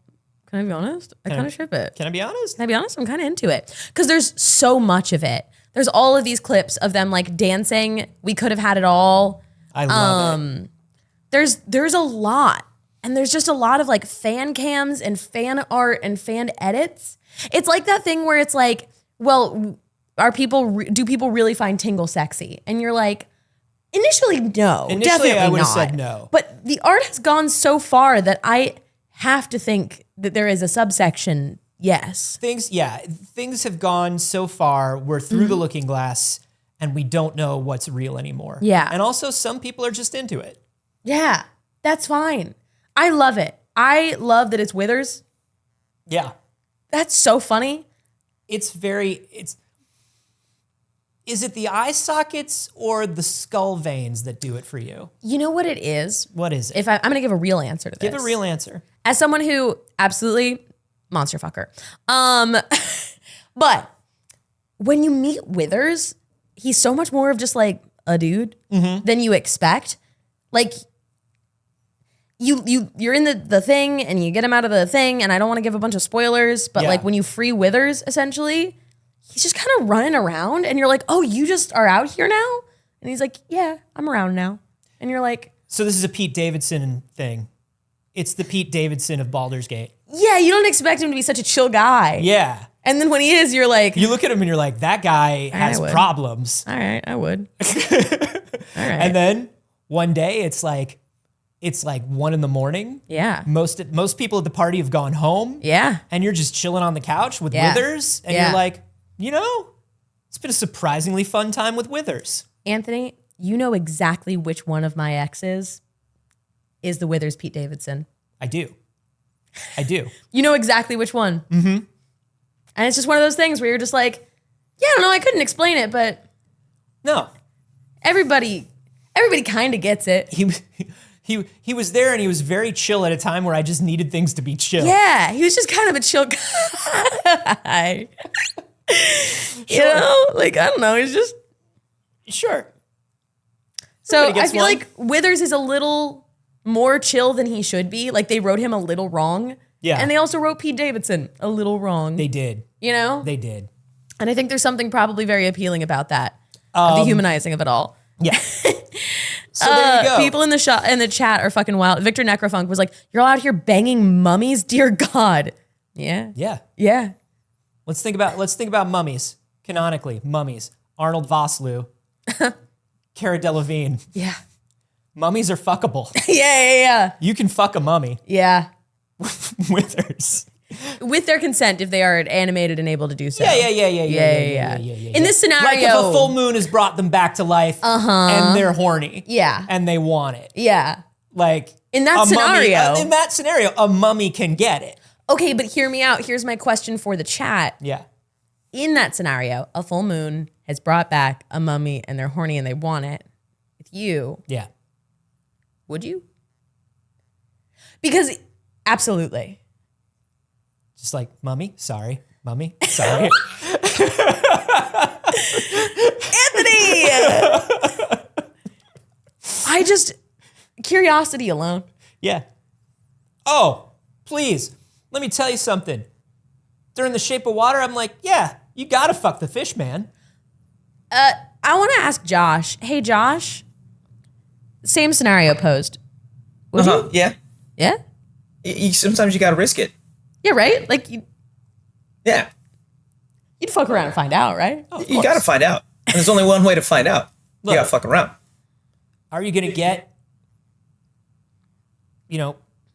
can I be honest? I kind of ship it. Can I be honest? Can I be honest? I'm kind of into it because there's so much of it. There's all of these clips of them like dancing. We could have had it all. I love it. There's a lot, and there's just a lot of like fan cams and fan art and fan edits. It's like that thing where it's like, well, do people really find Tingle sexy? And you're like, initially, no. Initially, definitely I would have not. said no. But the art has gone so far that I have to think that there is a subsection. Yes. Things have gone so far. We're through the looking glass, and we don't know what's real anymore. Yeah. And also, some people are just into it. Yeah, that's fine. I love it. I love that it's Withers. Yeah. That's so funny. Is it the eye sockets or the skull veins that do it for you? You know what it is? What is it? If I'm going to give a real answer to this. Give a real answer. As someone who absolutely monster fucker. But when you meet Withers, he's so much more of just like a dude than you expect. Like you're in the thing and you get him out of the thing, and I don't want to give a bunch of spoilers, but Yeah. like when you free Withers, essentially, he's just kind of running around and you're like, oh, you just are out here now? And he's like, yeah, I'm around now. And you're like, So this is a Pete Davidson thing. It's the Pete Davidson of Baldur's Gate. yeah, you don't expect him to be such a chill guy. Yeah. And then when he is, you're like, You look at him and you're like, that guy has would. problems. all right, I would. All right. And then one day it's like 1 a.m. Yeah. Most people at the party have gone home. Yeah. And you're just chilling on the couch with Yeah. Withers. And Yeah. you're like, it's been a surprisingly fun time with Withers. Anthony, you know exactly which one of my exes is the Withers Pete Davidson. I do. You know exactly which one. Mm-hmm. And it's just one of those things where you're just like, yeah, I don't know, I couldn't explain it, but No. everybody kind of gets it. He was there and he was very chill at a time where I just needed things to be chill. Yeah, he was just kind of a chill guy. You know, like, I don't know, he's just... Sure. So Everybody I gets feel one. like Withers is a little more chill than he should be. Like, they wrote him a little wrong. Yeah. And they also wrote Pete Davidson a little wrong. They did. You know? They did. And I think there's something probably very appealing about that, of the humanizing of it all. Yeah. So there you go. People in the chat are fucking wild. Victor Necrofunk was like, "You're all out here banging mummies, dear God." Yeah, Yeah. yeah. Let's think about mummies. Canonically, mummies. Arnold Vosloo. Cara Delevingne. Yeah. Mummies are fuckable. Yeah. You can fuck a mummy. Yeah. Withers. With their consent, if they are animated and able to do so. Yeah. In this scenario, Like if a full moon has brought them back to life and they're horny. Yeah. And they want it. Yeah. Like In that scenario, a mummy can get it. Okay, but hear me out. Here's my question for the chat. Yeah. In that scenario, a full moon has brought back a mummy and they're horny and they want it. With you, Yeah. would you? Because absolutely. Just like, mummy, sorry. Mummy, sorry. Anthony! Curiosity alone. Yeah. Oh, please, let me tell you something. During The Shape of Water, I'm like, yeah, you gotta fuck the fish, man. I want to ask Josh. Hey, Josh. Same scenario posed. Would you? Yeah. Yeah? Sometimes you gotta risk it. Yeah, right? Like, Yeah. you'd fuck around and find out, right? You gotta find out. And there's only one way to find out. Look. You gotta fuck around. Are you gonna get,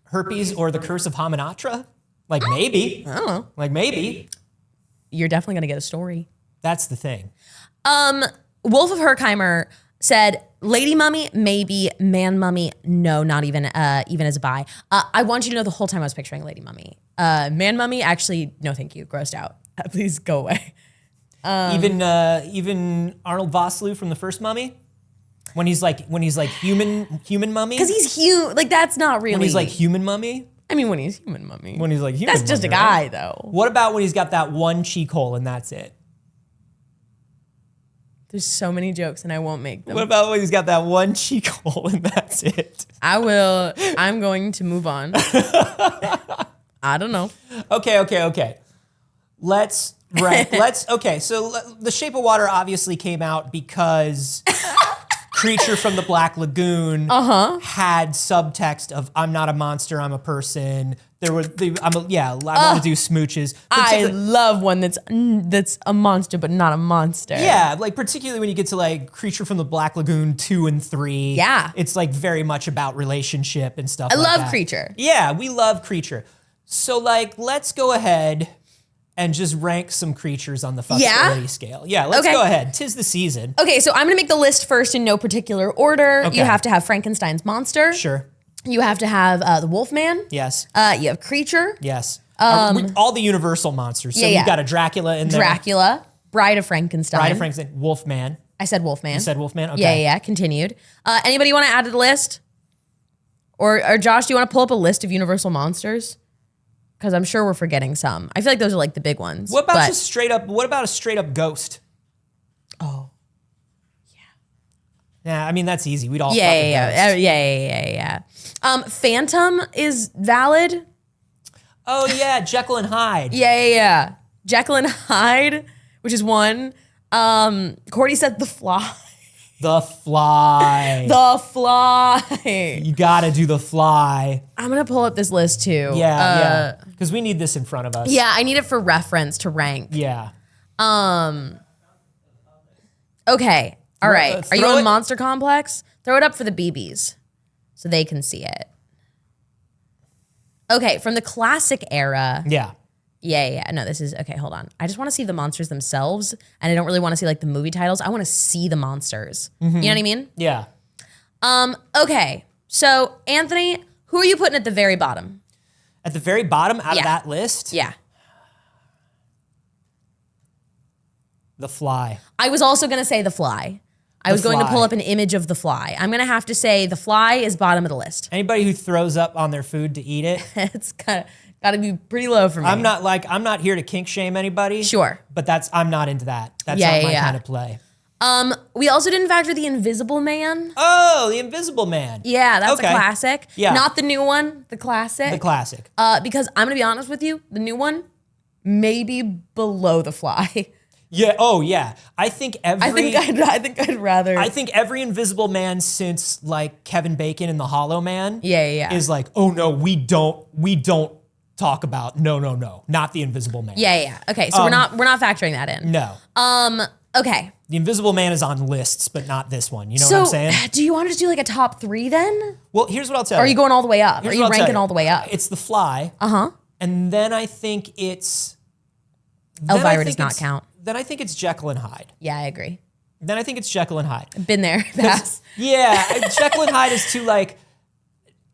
herpes or the curse of Hamanatra? Like maybe. I don't know. Like maybe. You're definitely going to get a story. That's the thing. Wolf of Herkheimer said, lady mummy, maybe. Man mummy, no, not even as a bi. I want you to know the whole time I was picturing lady mummy. Man mummy, actually, no thank you. Grossed out. Please go away. Even Arnold Vosloo from the first Mummy, when he's like human mummy. Because he's human. Like, that's not really. When he's like human mummy. I mean, when he's human mummy. When he's like human. That's just a mummy, guy, right? though. What about when he's got that one cheek hole and that's it? There's so many jokes and I won't make them. What about when he's got that one cheek hole and that's it? I'm going to move on. I don't know. Okay. Let's rank. So The Shape of Water obviously came out because Creature from the Black Lagoon had subtext of I'm not a monster, I'm a person. I want to do smooches. I love one that's a monster but not a monster. Yeah, like particularly when you get to like Creature from the Black Lagoon 2 and 3. Yeah. It's like very much about relationship and stuff I like that. love Creature. Yeah, we love Creature. So like, let's go ahead and just rank some creatures on the fuckability scale. Yeah, let's go ahead. 'Tis the season. Okay, so I'm gonna make the list first in no particular order. Okay. You have to have Frankenstein's monster. Sure. You have to have the Wolfman. Yes. You have Creature. Yes. All the Universal monsters. So yeah. you've got a Dracula in there. Dracula. Bride of Frankenstein. Bride of Frankenstein. Wolfman. I said Wolfman. You said Wolfman? Okay. Yeah. Continued. Anybody want to add to the list? Or Josh, do you want to pull up a list of Universal monsters? Because I'm sure we're forgetting some. I feel like those are like the big ones. What about a straight up ghost? Oh. Yeah, I mean, that's easy. We'd all Yeah. Phantom is valid. Oh, yeah, Jekyll and Hyde. Yeah. Jekyll and Hyde, which is one. Cordy said The Fly. The Fly. The Fly. You gotta do The Fly. I'm going to pull up this list too. Yeah. Because we need this in front of us. Yeah, I need it for reference to rank. Yeah. Okay. All right. Are you throw on it- Monster Complex? Throw it up for the BBs so they can see it. Okay, from the classic era. Yeah. Yeah. No, this is okay. Hold on. I just want to see the monsters themselves, and I don't really want to see like the movie titles. I want to see the monsters. You know what I mean? Yeah. Okay. So Anthony, who are you putting at the very bottom? At the very bottom out of that list, Yeah. The Fly. I was also gonna say The Fly. I was going to Fly. pull up an image of The Fly. I'm gonna have to say The Fly is bottom of the list. Anybody who throws up on their food to eat it, It's got to be pretty low for me. I'm not here to kink shame anybody. Sure. But I'm not into that. That's Yeah, not my yeah. kind of play. We also didn't factor the Invisible Man. Oh, the Invisible Man. Yeah, that's Okay. a classic. Yeah. Not the new one, the classic. The classic. Because I'm gonna be honest with you, the new one, maybe below The Fly. Yeah. Oh, yeah. I think I think I'd rather. I think every Invisible Man since like Kevin Bacon and the Hollow Man. Yeah. Is like, oh no, we don't talk about no, not the Invisible Man. Yeah. Okay, so we're not factoring that in. No. Okay. The Invisible Man is on lists, but not this one. You know what I'm saying? Do you want to just do like a top 3 then? Well, here's what I'll tell Or you. are you going all the way up? Here's Are you what I'll tell ranking all the way up? It's The Fly. And then I think it's Elvira does not count. Then I think it's Jekyll and Hyde. Yeah, I agree. Then I think it's Jekyll and Hyde. Been there. Pass. Yeah, Jekyll and Hyde is too like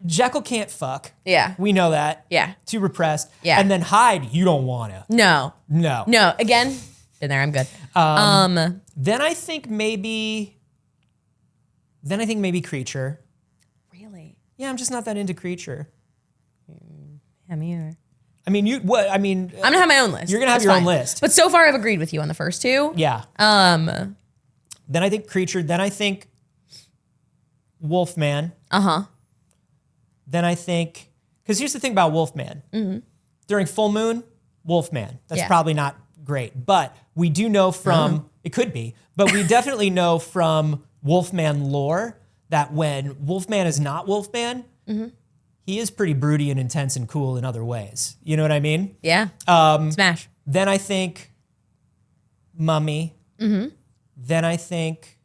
Jekyll can't fuck. Yeah. We know that. Yeah. Too repressed. Yeah. And then Hyde, you don't wanna. No. No. Again, been there. I'm good. Then I think maybe Creature. Really? Yeah, I'm just not that into Creature. Yeah, me either. I mean, you what? I mean, I'm gonna have my own list. You're gonna have That's your own fine. list. But so far, I've agreed with you on the first two. yeah. Then I think creature. Then I think Wolfman. Then I think, because here's the thing about Wolfman. During full moon, Wolfman. That's Yeah. probably not great, but we do know from it could be, but we definitely know from Wolfman lore that when Wolfman is not Wolfman, he is pretty broody and intense and cool in other ways. You know what I mean? Yeah. Smash. Then I think Mummy. Then I think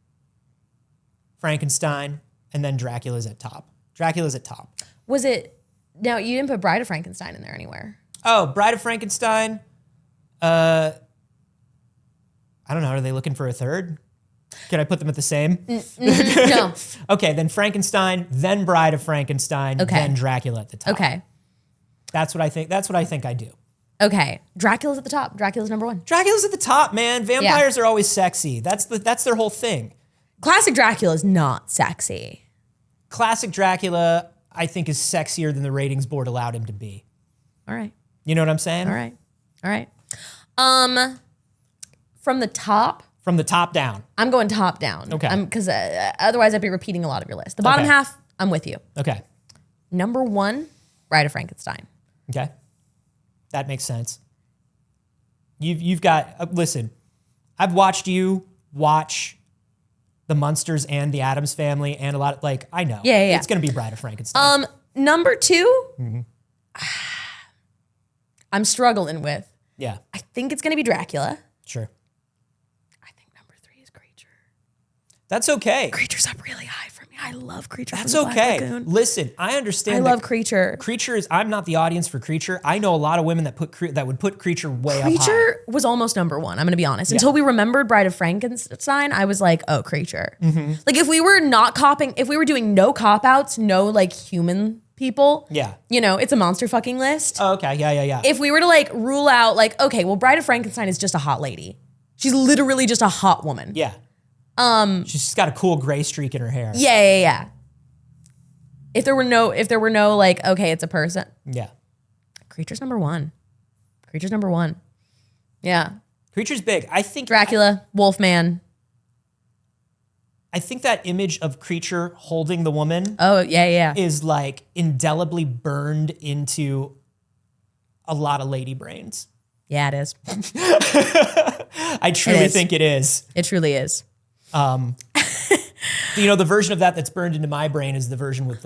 Frankenstein, and then Dracula's at top. Dracula's at top. Was it? Now you didn't put Bride of Frankenstein in there anywhere. Oh, Bride of Frankenstein. I don't know. Are they looking for a third? Can I put them at the same? No. Okay, then Frankenstein, then Bride of Frankenstein, Okay. then Dracula at the top. Okay. That's what I think. That's what I think I do. Okay. Dracula's at the top. Dracula's number one. Dracula's at the top, man. Vampires are always sexy. That's their whole thing. Classic Dracula is not sexy. Classic Dracula, I think, is sexier than the ratings board allowed him to be. All right. You know what I'm saying? All right. All right. From the top, From the top down. I'm going top down. Okay. Because otherwise I'd be repeating a lot of your list. The bottom Okay. half, I'm with you. Okay. Number one, Bride of Frankenstein. Okay. That makes sense. You've got, listen, I've watched you watch the Munsters and the Addams Family and a lot of, like, I know. Yeah. It's going to be Bride of Frankenstein. Number two, I'm struggling with. Yeah, I think it's going to be Dracula. sure. I think number three is Creature. That's okay. Creature's up really high for me. I love Creature. That's from the Black okay. Lagoon. Listen, I understand. I that love Creature. Creature is, I'm not the audience for Creature. I know a lot of women that that would put Creature way up high. Creature was almost number one. I'm going to be honest. Until we remembered Bride of Frankenstein, I was like, oh, Creature. Like if we were not copping, if we were doing no cop outs, no like human people. Yeah. You know, it's a monster fucking list. Oh, okay. Yeah. If we were to like rule out like, okay, well, Bride of Frankenstein is just a hot lady. She's literally just a hot woman. Yeah. She's just got a cool gray streak in her hair. Yeah. If there were no like, okay, it's a person. Yeah. Creature's number one. Creature's number one. Yeah. Creature's big. I think Dracula, Wolfman. I think that image of Creature holding the woman Oh, yeah. is like indelibly burned into a lot of lady brains. Yeah, it is. I truly is. think it is. It truly is. You know, the version of that that's burned into my brain is the version with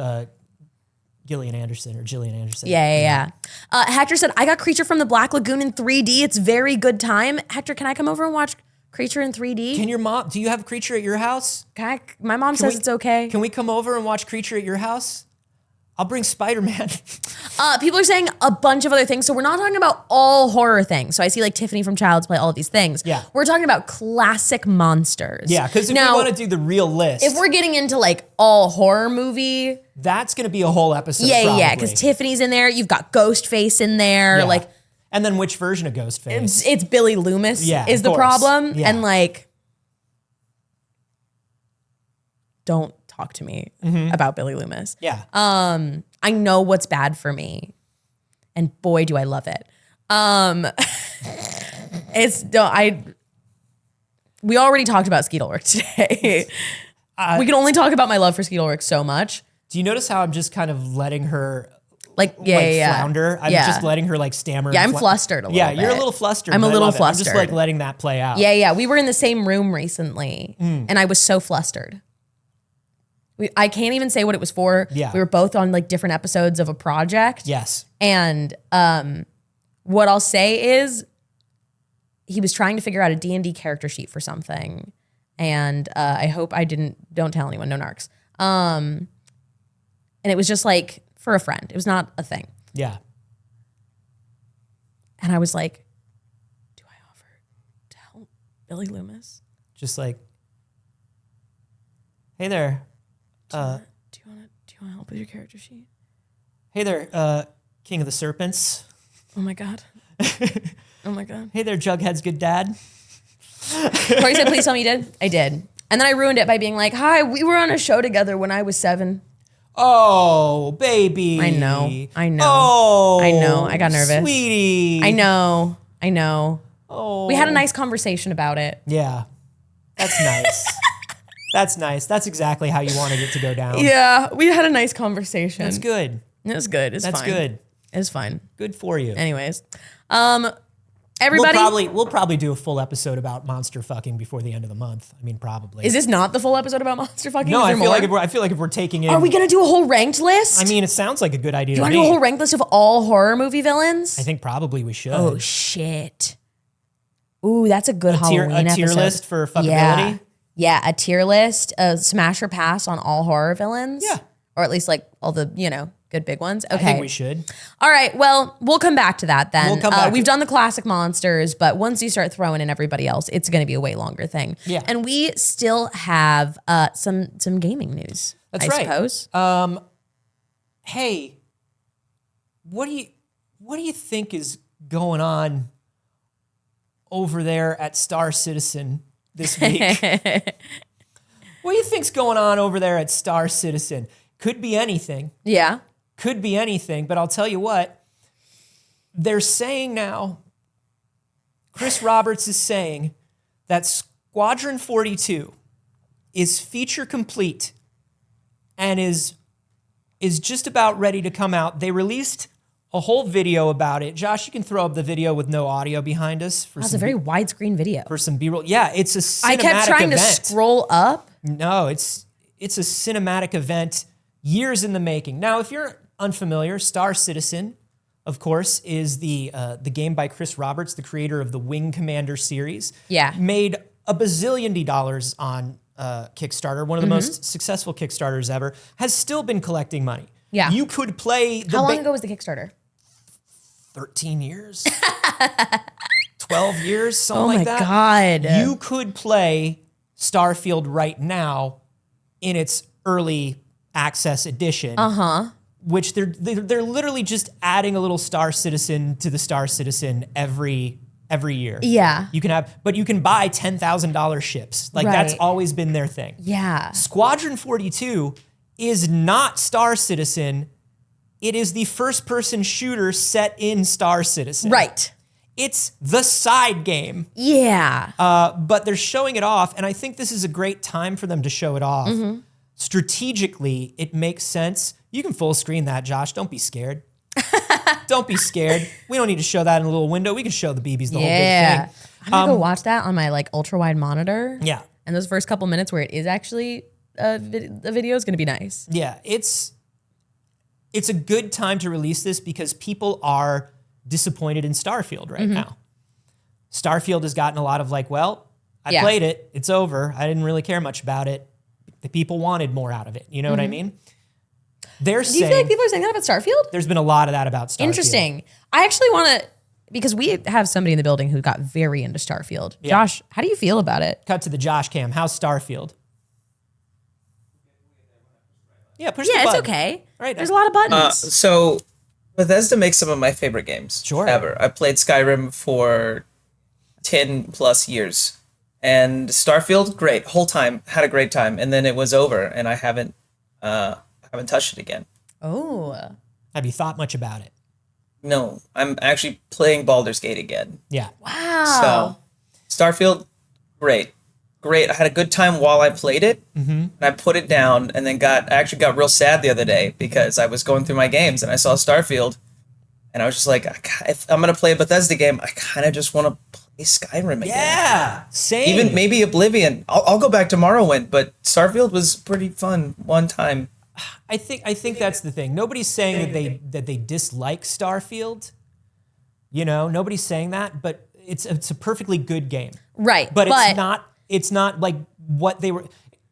Gillian Anderson or Gillian Anderson. Yeah. Hector said, I got Creature from the Black Lagoon in 3D. It's very good time. Hector, can I come over and watch Creature in 3D? Can your mom, do you have Creature at your house? My mom says it's okay. Can we come over and watch Creature at your house? I'll bring Spider-Man. People are saying a bunch of other things. So we're not talking about all horror things. So I see like Tiffany from Child's Play, all of these things. Yeah. We're talking about classic monsters. Yeah, because if we want to do the real list, if we're getting into like all horror movie. that's going to be a whole episode. Yeah. Because Tiffany's in there. You've got Ghostface in there. Yeah. Like, and then which version of Ghostface? it's Billy Loomis is of the course. problem. Yeah. And like, don't talk to me about Billy Loomis. Yeah. I know what's bad for me, and boy, do I love it. We already talked about Skeetelwork today. We can only talk about my love for Skeetelwork so much. Do you notice how I'm just kind of letting her Flounder? flounder? I'm just letting her like stammer. Yeah, and I'm flustered a little Yeah, bit. you're a little flustered. I'm a but I little love it. I'm just flustered. like letting that play out. Yeah. We were in the same room recently, and I was so flustered. I can't even say what it was for. Yeah. We were both on like different episodes of a project. Yes. And what I'll say is he was trying to figure out a D&D character sheet for something. And I hope don't tell anyone, no narcs. And it was just like for a friend. It was not a thing. Yeah. And I was like, do I offer to help Billy Loomis? Just like, hey there. Do you want to help with your character sheet? Hey there, King of the Serpents. Oh my God. Oh my God. Hey there, Jughead's good dad. Corey said, please tell me you did. I did. And then I ruined it by being like, hi, we were on a show together when I was 7. Oh, baby. I know. Oh, I know. I got nervous. Sweetie. I know. Oh. We had a nice conversation about it. Yeah. That's nice. That's nice. That's exactly how you wanted it to go down. Yeah, we had a nice conversation. That's good. It was good. It's That's fine. good. It's fine. Good for you. Anyways, everybody, We'll probably do a full episode about monster fucking before the end of the month. I mean, probably. is this not the full episode about monster fucking? No, Is I there feel more? like if we're taking in. Are we gonna do a whole ranked list? I mean, it sounds like a good idea do you to want me. to do a whole ranked list of all horror movie villains? I think probably we should. Oh shit! Ooh, that's a good Halloween a tier episode. list for fuckability. Yeah, a tier list, a smash or pass on all horror villains. Yeah. Or at least like all the, good big ones. Okay. I think we should. All right. Well, we'll come back to that then. We'll come back We've to- done the classic monsters, but once you start throwing in everybody else, it's going to be a way longer thing. Yeah. And we still have some gaming news. That's I right. suppose. Hey, what do you think is going on over there at Star Citizen this week? What do you think's going on over there at Star Citizen? Could be anything. Yeah. Could be anything, but I'll tell you what. They're saying now, Chris Roberts is saying that Squadron 42 is feature complete and is just about ready to come out. They released a whole video about it. Josh, you can throw up the video with no audio behind us for That's some a very widescreen video. for some B-roll. Yeah, it's a cinematic I kept trying event. to scroll up. No, it's a cinematic event, years in the making. Now, if you're unfamiliar, Star Citizen, of course, is the game by Chris Roberts, the creator of the Wing Commander series. Yeah. Made a bazillion dollars on Kickstarter, one of the most successful Kickstarters ever, has still been collecting money. Yeah. You could play the How long ago was the Kickstarter? 13 years, 12 years, something Oh like my that. God. You could play Starfield right now in its early access edition. Which they're literally just adding a little Star Citizen to the Star Citizen every year. Yeah. You can buy $10,000 ships. Like that's Right. always been their thing. Yeah. Squadron 42 is not Star Citizen. It is the first-person shooter set in Star Citizen. Right. It's the side game, Yeah. but they're showing it off, and I think this is a great time for them to show it off. Strategically, it makes sense. You can full screen that, Josh. Don't be scared. Don't be scared. We don't need to show that in a little window. We can show the BBs the whole Yeah. big thing. I'm gonna go watch that on my ultra wide monitor. Yeah. And those first couple minutes where it is actually a video is gonna be nice. Yeah, it's a good time to release this because people are disappointed in Starfield right now. Starfield has gotten a lot of I played it, it's over. I didn't really care much about it. The people wanted more out of it. You know what I mean? They're Do you feel saying like people are saying that about Starfield? there's been a lot of that about Starfield. Interesting. I actually want to, because we have somebody in the building who got very into Starfield. Yeah. Josh, how do you feel about it? Cut to the Josh cam. How's Starfield? Yeah, push the Yeah, it's button. okay. Right. There's a lot of buttons. So Bethesda makes some of my favorite games Sure. ever. I played Skyrim for 10 plus years. And Starfield, great. Whole time, had a great time. And then it was over and I haven't touched it again. Oh. Have you thought much about it? No, I'm actually playing Baldur's Gate again. Yeah. Wow. So Starfield, great. Great. I had a good time while I played it. And I put it down and then I actually got real sad the other day because I was going through my games and I saw Starfield and I was just like, if I'm going to play a Bethesda game, I kind of just want to play Skyrim again. Yeah. Same. Even maybe Oblivion. I'll go back to Morrowind, but Starfield was pretty fun one time. I think that's the thing. Nobody's saying that they dislike Starfield. You know, nobody's saying that, but it's a perfectly good game. Right. But it's not like what they were.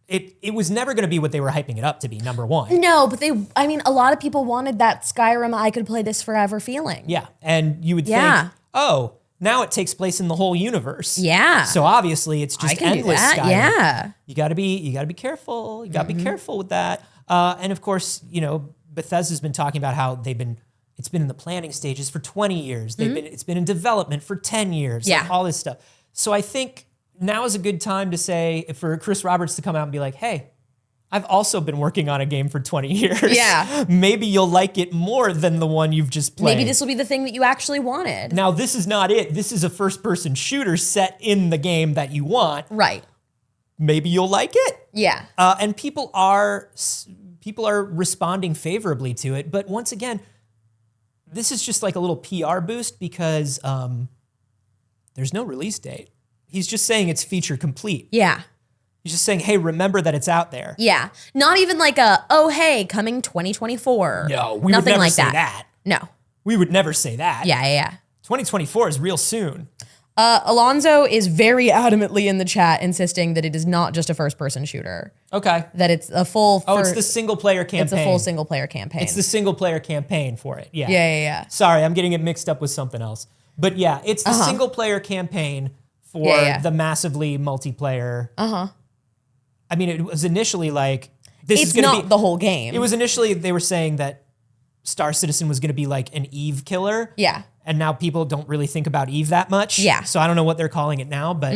It was never going to be what they were hyping it up to be. Number one. No, but a lot of people wanted that Skyrim, I could play this forever feeling. Yeah, and you would Yeah. think, oh, now it takes place in the whole universe. Yeah. So obviously it's just I can do endless that. Skyrim. Yeah. You got to be careful. You got to be careful with that. And of course, Bethesda's been talking about how it's been in the planning stages for 20 years. It's been in development for 10 years. Yeah. All this stuff. So I think now is a good time to say for Chris Roberts to come out and be like, hey, I've also been working on a game for 20 years. Yeah. Maybe you'll like it more than the one you've just played. Maybe this will be the thing that you actually wanted. Now, this is not it. This is a first-person shooter set in the game that you want. Right. Maybe you'll like it. Yeah. And people are responding favorably to it. But once again, this is just like a little PR boost because there's no release date. He's just saying it's feature complete. Yeah. He's just saying, hey, remember that it's out there. Yeah. Not even like oh, hey, coming 2024. No, we Nothing would never like say that. No. We would never say that. Yeah. 2024 is real soon. Alonzo is very adamantly in the chat insisting that it is not just a first-person shooter. Okay. That it's a full... It's the single-player campaign. It's a full single-player campaign. It's the single-player campaign for it. Yeah. Yeah. Sorry, I'm getting it mixed up with something else. But yeah, it's the single-player campaign for the massively multiplayer. I mean, it was initially like... It's not the whole game. It was initially, they were saying that Star Citizen was going to be like an Eve killer. Yeah. And now people don't really think about Eve that much. Yeah. So I don't know what they're calling it now, but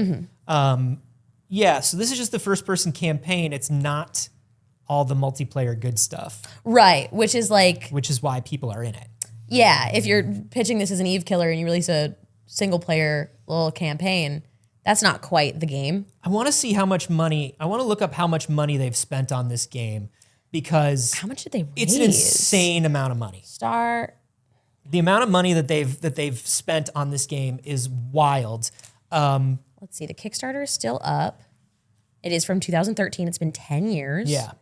yeah, so this is just the first person campaign. It's not all the multiplayer good stuff. Right, which is why people are in it. Yeah, if you're pitching this as an Eve killer and you release a single player little campaign, that's not quite the game. I want to see how much money, I want to look up how much money they've spent on this game because how much did they raise? It's an insane amount of money. The amount of money that they've spent on this game is wild. Let's see, the Kickstarter is still up. It is from 2013. It's been 10 years. Yeah.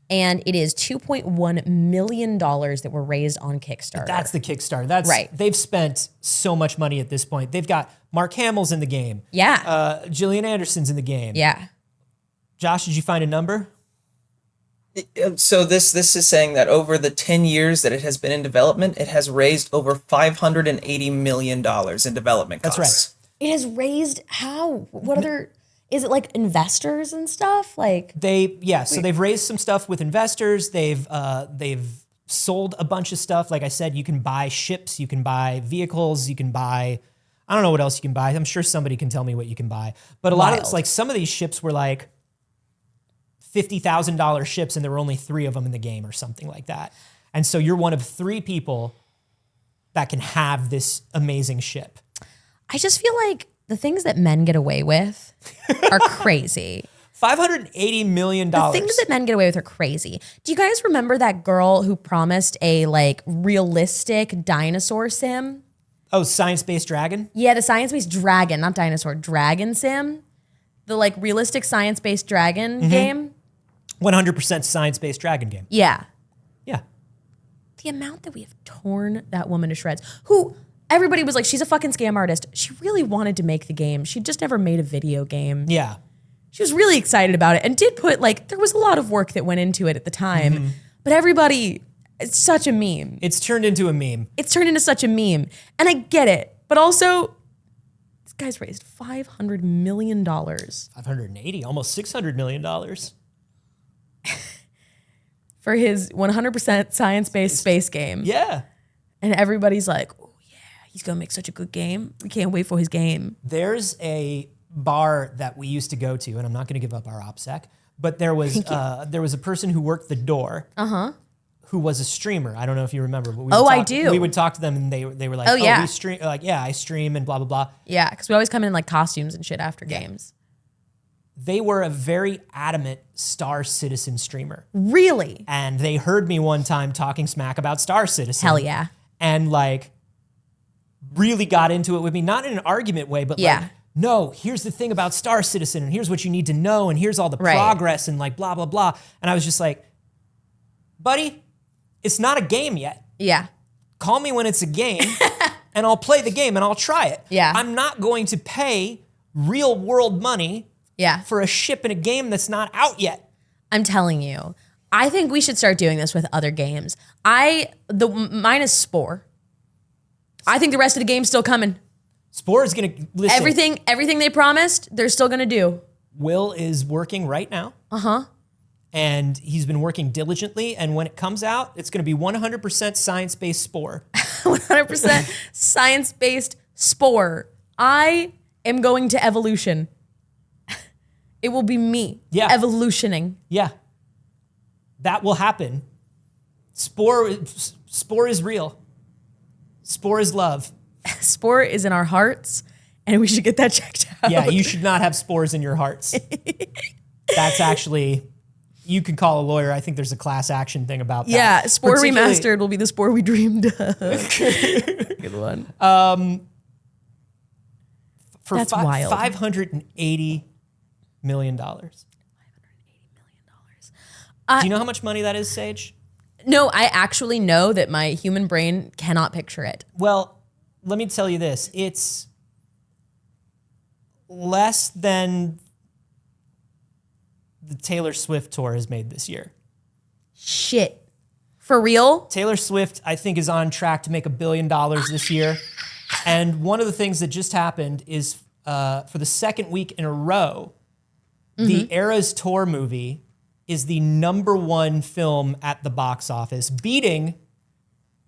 And it is $2.1 million that were raised on Kickstarter. That's the Kickstarter. That's right. They've spent so much money at this point. They've got Mark Hamill's in the game. Yeah. Gillian Anderson's in the game. Yeah. Josh, did you find a number? So this is saying that over the 10 years that it has been in development, it has raised over $580 million in development costs. That's right. It has raised how? What other... Is it like investors and stuff? Like so they've raised some stuff with investors. They've sold a bunch of stuff. Like I said, you can buy ships, you can buy vehicles, you can buy, I don't know what else you can buy. I'm sure somebody can tell me what you can buy. But a lot of it's like some of these ships were like $50,000 ships and there were only 3 of them in the game or something like that. And so you're one of 3 people that can have this amazing ship. I just feel like the things that men get away with are crazy. $580 million. The things that men get away with are crazy. Do you guys remember that girl who promised a like realistic dinosaur sim? Oh, Science-Based Dragon? Yeah, the science-based dragon, not dinosaur, dragon sim. The like realistic science-based dragon game. 100% Science-Based Dragon game. Yeah. Yeah. The amount that we have torn that woman to shreds, who everybody was like, she's a fucking scam artist. She really wanted to make the game. She just never made a video game. Yeah. She was really excited about it and did put like, there was a lot of work that went into it at the time. But everybody, it's such a meme. It's turned into a meme. It's turned into such a meme. And I get it. But also, this guy's raised $500 million. 580, almost $600 million. For his 100% science-based space game. Yeah. And everybody's like, oh yeah, he's gonna make such a good game. We can't wait for his game. There's a bar that we used to go to, and I'm not gonna give up our OPSEC, but there was a person who worked the door who was a streamer. I don't know if you remember. But I do. We would talk to them and they were like, yeah. We stream, like, yeah, I stream and blah, blah, blah. Yeah, because we always come in like costumes and shit after games. They were a very adamant Star Citizen streamer. Really? And they heard me one time talking smack about Star Citizen. Hell yeah. And like really got into it with me, not in an argument way, but like, no, here's the thing about Star Citizen and here's what you need to know and here's all the progress and like blah, blah, blah. And I was just like, buddy, it's not a game yet. Yeah. Call me when it's a game and I'll play the game and I'll try it. Yeah. I'm not going to pay real world money for a ship in a game that's not out yet. I'm telling you. I think we should start doing this with other games. Mine is Spore. I think the rest of the game's still coming. Spore is going to listen. Everything they promised, they're still going to do. Will is working right now. And he's been working diligently. And when it comes out, it's going to be 100% science-based Spore. 100% science-based Spore. I am going to Evolution. It will be me. Yeah. Evolutioning. Yeah. That will happen. Spore is real. Spore is love. Spore is in our hearts, and we should get that checked out. Yeah, you should not have spores in your hearts. That's actually, you can call a lawyer. I think there's a class action thing about that. Yeah, Spore Particularly- Remastered will be the Spore we dreamed of. Good one. For That's wild. $580 million. Do you know how much money that is, Saige? No, I actually know that my human brain cannot picture it. Well, let me tell you this. It's less than the Taylor Swift tour has made this year. Shit. For real? Taylor Swift, I think, is on track to make $1 billion this year. And one of the things that just happened is for the second week in a row, the Eras Tour movie is the #1 film at the box office, beating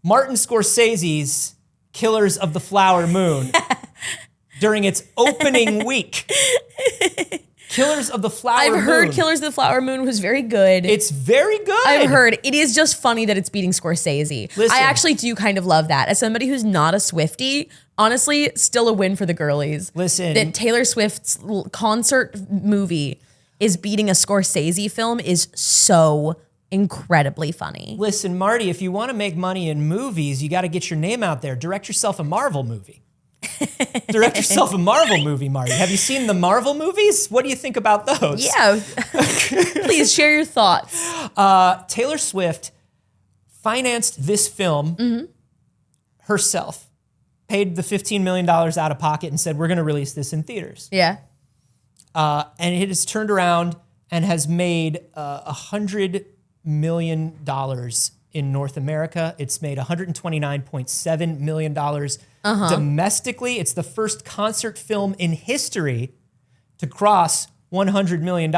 Martin Scorsese's Killers of the Flower Moon during its opening week. Killers of the Flower Moon. I've heard Killers of the Flower Moon was very good. It's very good. I've heard. It is just funny that it's beating Scorsese. Listen. I actually do kind of love that. As somebody who's not a Swiftie, honestly, still a win for the girlies. Listen. That Taylor Swift's concert movie is beating a Scorsese film is so incredibly funny. Listen, Marty, if you want to make money in movies, you got to get your name out there. Direct yourself a Marvel movie. Direct yourself a Marvel movie, Marty. Have you seen the Marvel movies? What do you think about those? Yeah. Please share your thoughts. Taylor Swift financed this film herself, paid the $15 million out of pocket and said, we're going to release this in theaters. Yeah. And it has turned around and has made $100 million in North America. It's made $129.7 million domestically. It's the first concert film in history to cross $100 million.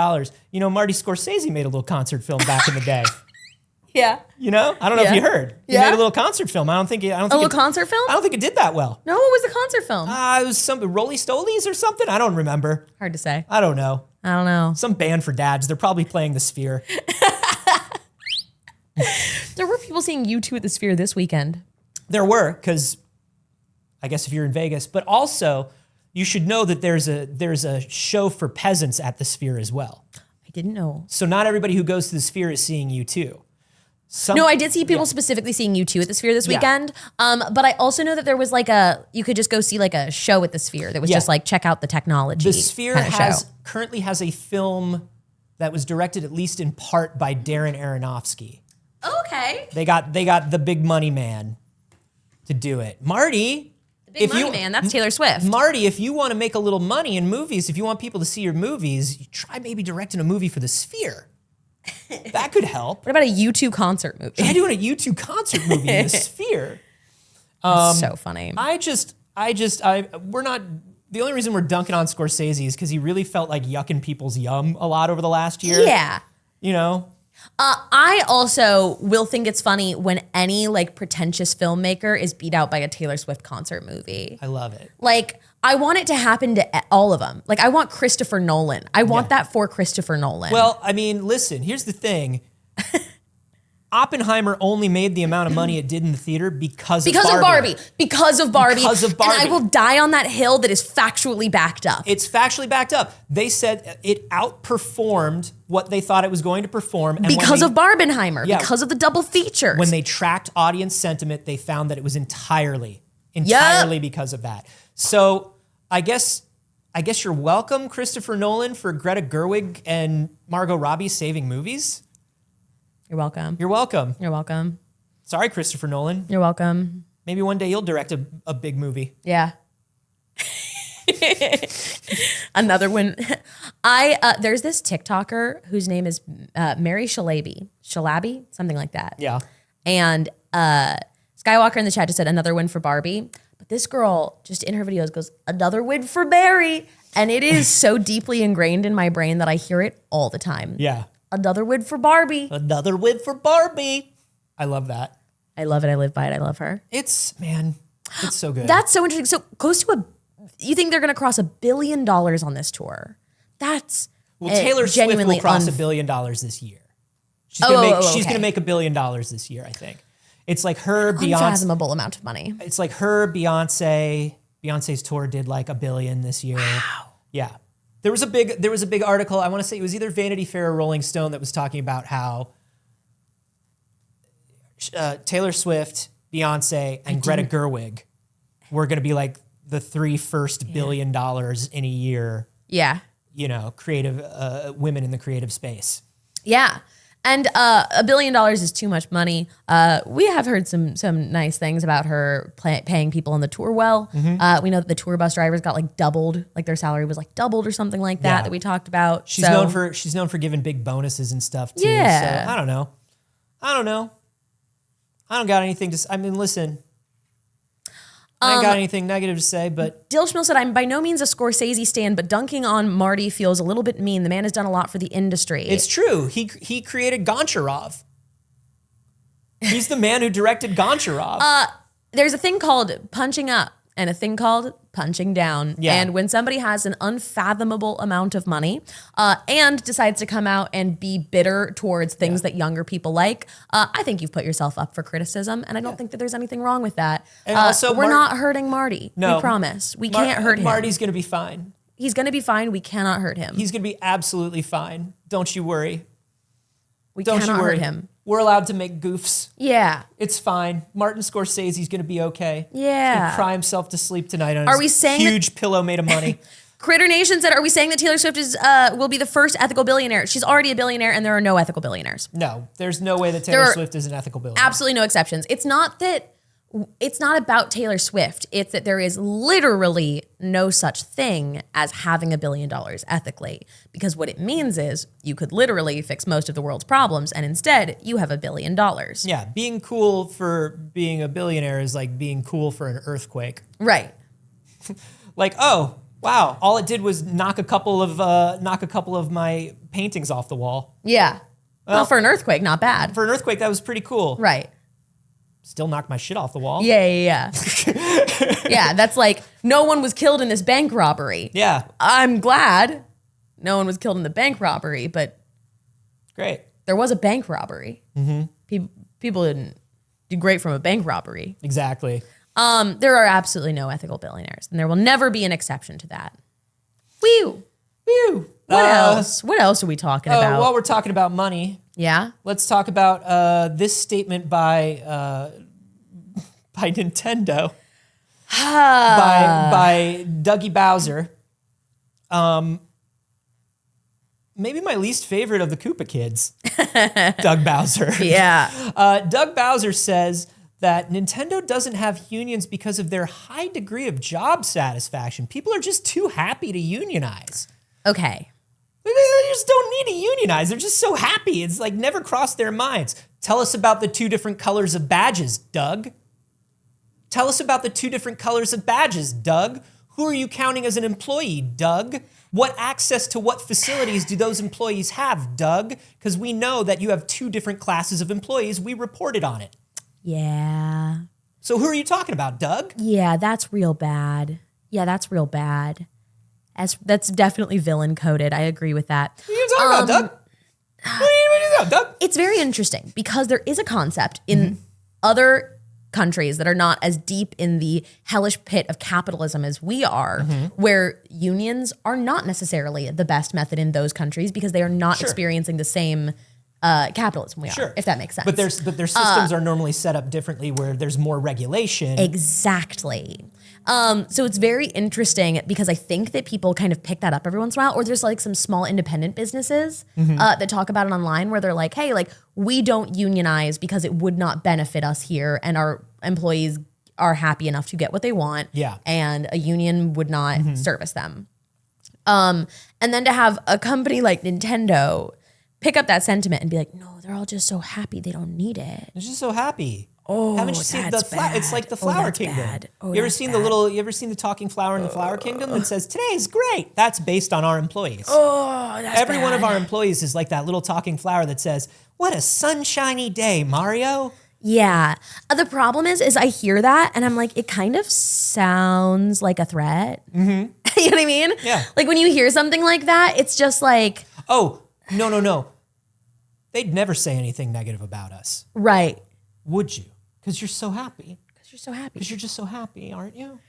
You know, Marty Scorsese made a little concert film back in the day. Yeah. You know, I don't know if Yeah. you heard. He Yeah. made a little concert film. I don't think A little concert film? I don't think it did that well. No, what was the concert film? It was some Rolly Stolies or something. I don't remember. Hard to say. I don't know. I don't know. Some band for dads. They're probably playing the Sphere. There were people seeing U2 at the Sphere this weekend. There were, because I guess if you're in Vegas, but also you should know that there's a show for peasants at the Sphere as well. I didn't know. So not everybody who goes to the Sphere is seeing you too. No, I did see people specifically seeing U2 at the Sphere this Yeah. weekend. But I also know that there was you could just go see like a show at the Sphere that was Yeah. just like check out the technology. The Sphere kind of show. currently has a film that was directed at least in part by Darren Aronofsky. Okay. They got the big money man to do it. Marty, Big money man, that's Taylor Swift. Marty, if you want to make a little money in movies, if you want people to see your movies, you try maybe directing a movie for the Sphere. That could help. What about a U2 concert movie? Try doing a U2 concert movie in the Sphere. So funny. We're not, the only reason we're dunking on Scorsese is because he really felt like yucking people's yum a lot over the last year. Yeah. You know? I also will think it's funny when any like pretentious filmmaker is beat out by a Taylor Swift concert movie. I love it. Like, I want it to happen to all of them. Like, I want Christopher Nolan. I want that for Christopher Nolan. Well, I mean, listen, here's the thing. Oppenheimer only made the amount of money it did in the theater because of Barbie. Because of Barbie. Because of Barbie. And I will die on that hill that is factually backed up. It's factually backed up. They said it outperformed what they thought it was going to perform. And Because of Barbenheimer. Yeah. Because of the double features. when they tracked audience sentiment, they found that it was entirely because of that. So I guess you're welcome, Christopher Nolan, for Greta Gerwig and Margot Robbie saving movies. You're welcome. You're welcome. You're welcome. Sorry, Christopher Nolan. You're welcome. Maybe one day you'll direct a big movie. Yeah. Another one. There's this TikToker whose name is Mary Shalaby, something like that. Yeah. And Skywalker in the chat just said another win for Barbie. But this girl just in her videos goes, another win for Barry. And it is so deeply ingrained in my brain that I hear it all the time. Yeah. Another win for Barbie. Another win for Barbie. I love that. I love it. I live by it. I love her. It's so good. That's so interesting. So close to you think they're going to cross $1 billion on this tour? That's Well, Taylor Swift will genuinely cross $1 billion this year. She's gonna make $1 billion this year, I think. It's like her, Beyonce. Unfathomable amount of money. It's like her, Beyonce. Beyonce's tour did like $1 billion this year. Wow. Yeah. There was a big article. I want to say it was either Vanity Fair or Rolling Stone that was talking about how Taylor Swift, Beyonce, and Greta Gerwig were going to be like the three first $1 billion in a year. Yeah. You know, creative women in the creative space. Yeah. And $1 billion is too much money. We have heard some nice things about her paying people on the tour well. We know that the tour bus drivers got like doubled, like their salary was like doubled or something like that we talked about. She's known for giving big bonuses and stuff too. Yeah. So I don't know. I don't got anything to. I mean, listen. I ain't got anything negative to say, but Dill Schmill said, I'm by no means a Scorsese stan, but dunking on Marty feels a little bit mean. The man has done a lot for the industry. It's true. He created Goncharov. He's the man who directed Goncharov. There's a thing called punching up and a thing called punching down. Yeah. And when somebody has an unfathomable amount of money and decides to come out and be bitter towards things that younger people like, I think you've put yourself up for criticism. And I don't think that there's anything wrong with that. And also, we're not hurting Marty. No. We promise. We can't hurt him. Marty's going to be fine. He's going to be fine. We cannot hurt him. He's going to be absolutely fine. Don't you worry. We Don't cannot you worry. hurt him. We're allowed to make goofs. Yeah. It's fine. Martin Scorsese's going to be okay. Yeah. He's going to cry himself to sleep tonight on Are his we saying huge pillow made of money. Critter Nation said, are we saying that Taylor Swift will be the first ethical billionaire? She's already a billionaire and there are no ethical billionaires. No, there's no way that Taylor Swift is an ethical billionaire. Absolutely no exceptions. It's not about Taylor Swift. It's that there is literally no such thing as having $1 billion ethically. Because what it means is you could literally fix most of the world's problems and instead you have $1 billion. Yeah, being cool for being a billionaire is like being cool for an earthquake. Right. Like, oh, wow, all it did was knock a couple of my paintings off the wall. Yeah. Well, for an earthquake, not bad. For an earthquake, that was pretty cool. Right. Still knocked my shit off the wall. Yeah. Yeah, that's like, no one was killed in this bank robbery. Yeah. I'm glad no one was killed in the bank robbery, but Great. there was a bank robbery. Mm-hmm. People didn't do great from a bank robbery. Exactly. There are absolutely no ethical billionaires, and there will never be an exception to that. Whew. Whew. What else? What else are we talking about? While we're talking about money, Yeah? let's talk about this statement by Nintendo, by Dougie Bowser. Maybe my least favorite of the Koopa kids, Doug Bowser. Yeah. Doug Bowser says that Nintendo doesn't have unions because of their high degree of job satisfaction. People are just too happy to unionize. Okay. They just don't need to unionize. They're just so happy. It's like never crossed their minds. Tell us about the two different colors of badges, Doug. Tell us about the two different colors of badges, Doug. Who are you counting as an employee, Doug? What access to what facilities do those employees have, Doug? Because we know that you have two different classes of employees. We reported on it. Yeah. So who are you talking about, Doug? Yeah, that's real bad. Yeah, that's real bad. That's definitely villain coded. I agree with that. What are you talking about, Doug? What are you talking about, Doug? It's very interesting because there is a concept in other countries that are not as deep in the hellish pit of capitalism as we are, where unions are not necessarily the best method in those countries because they are not experiencing the same capitalism we are, if that makes sense. But their systems are normally set up differently where there's more regulation. Exactly. So it's very interesting because I think that people kind of pick that up every once in a while, or there's like some small independent businesses that talk about it online where they're like, hey, like we don't unionize because it would not benefit us here and our employees are happy enough to get what they want. Yeah. And a union would not service them. And then to have a company like Nintendo pick up that sentiment and be like, no, they're all just so happy they don't need it. They're just so happy. Oh, Haven't you seen that's bad. It's like the Oh, Flower that's Kingdom. bad. Oh, you ever that's seen bad. you ever seen the talking flower in the Flower Kingdom that says today's great? That's based on our employees. Oh, that's Every one of bad. our employees is like that little talking flower that says, "What a sunshiny day, Mario." Yeah. The problem is I hear that and I'm like, it kind of sounds like a threat. You know what I mean? Yeah. Like when you hear something like that, it's just like, oh, no. They'd never say anything negative about us. Right. Would you? Because you're so happy. Because you're so happy. Because you're just so happy, aren't you?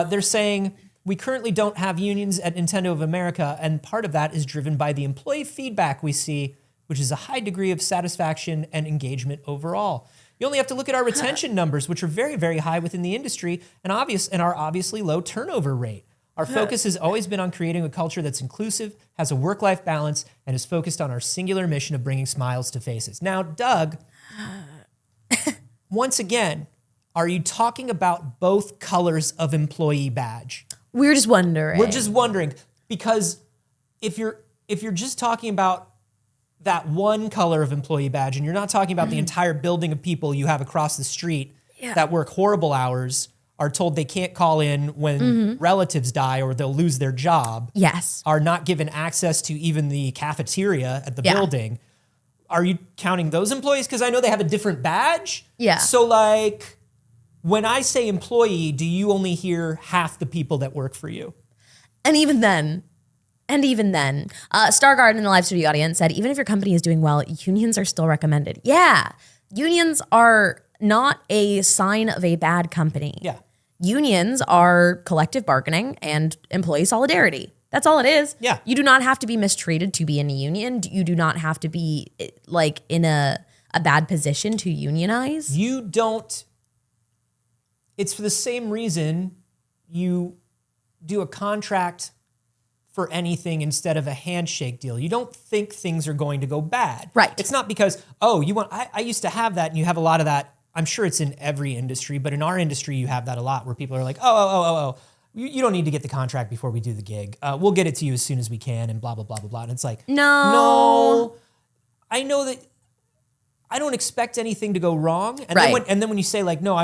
They're saying, we currently don't have unions at Nintendo of America, and part of that is driven by the employee feedback we see, which is a high degree of satisfaction and engagement overall. You only have to look at our retention numbers, which are very, very high within the industry and our obviously low turnover rate. Our focus has always been on creating a culture that's inclusive, has a work-life balance, and is focused on our singular mission of bringing smiles to faces. Now, Doug, once again, are you talking about both colors of employee badge? We're just wondering. We're just wondering, because if you're just talking about that one color of employee badge and you're not talking about the entire building of people you have across the street that work horrible hours, are told they can't call in when relatives die or they'll lose their job, Yes. are not given access to even the cafeteria at the building, are you counting those employees? Because I know they have a different badge. Yeah. So like, when I say employee, do you only hear half the people that work for you? And even then, Stargard in the live studio audience said, even if your company is doing well, unions are still recommended. Yeah. Unions are not a sign of a bad company. Yeah. Unions are collective bargaining and employee solidarity. That's all it is. Yeah. You do not have to be mistreated to be in a union. You do not have to be like in a bad position to unionize. You don't, it's for the same reason you do a contract for anything instead of a handshake deal. You don't think things are going to go bad. Right. It's not because, I used to have that and you have a lot of that. I'm sure it's in every industry, but in our industry, you have that a lot where people are like, you don't need to get the contract before we do the gig. We'll get it to you as soon as we can and blah, blah, blah, blah, blah. And it's like, no, I know that I don't expect anything to go wrong. And then when you say like, no,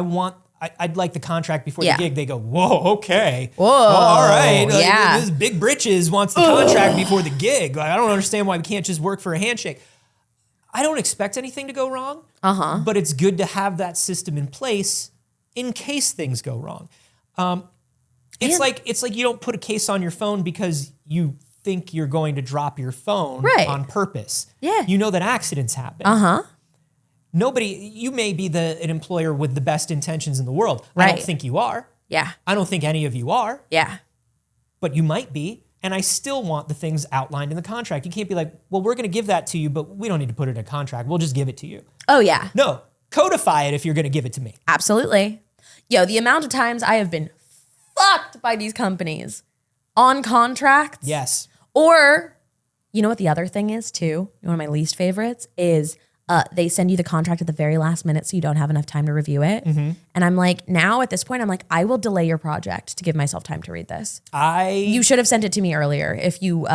I'd like the contract before the gig, they go, whoa, okay. Whoa, all right. yeah. This big britches wants the contract before the gig. Like, I don't understand why we can't just work for a handshake. I don't expect anything to go wrong, but it's good to have that system in place in case things go wrong. It's like you don't put a case on your phone because you think you're going to drop your phone on purpose. Yeah. You know that accidents happen. You may be an employer with the best intentions in the world. I don't think you are. Yeah. I don't think any of you are. Yeah. But you might be. And I still want the things outlined in the contract. You can't be like, well, we're going to give that to you, but we don't need to put it in a contract. We'll just give it to you. Oh, yeah. No, codify it if you're going to give it to me. Absolutely. Yo, the amount of times I have been fucked by these companies on contracts. Yes. Or, you know what the other thing is too? One of my least favorites is they send you the contract at the very last minute so you don't have enough time to review it. And I'm like, now at this point, I'm like, I will delay your project to give myself time to read this. You should have sent it to me earlier if you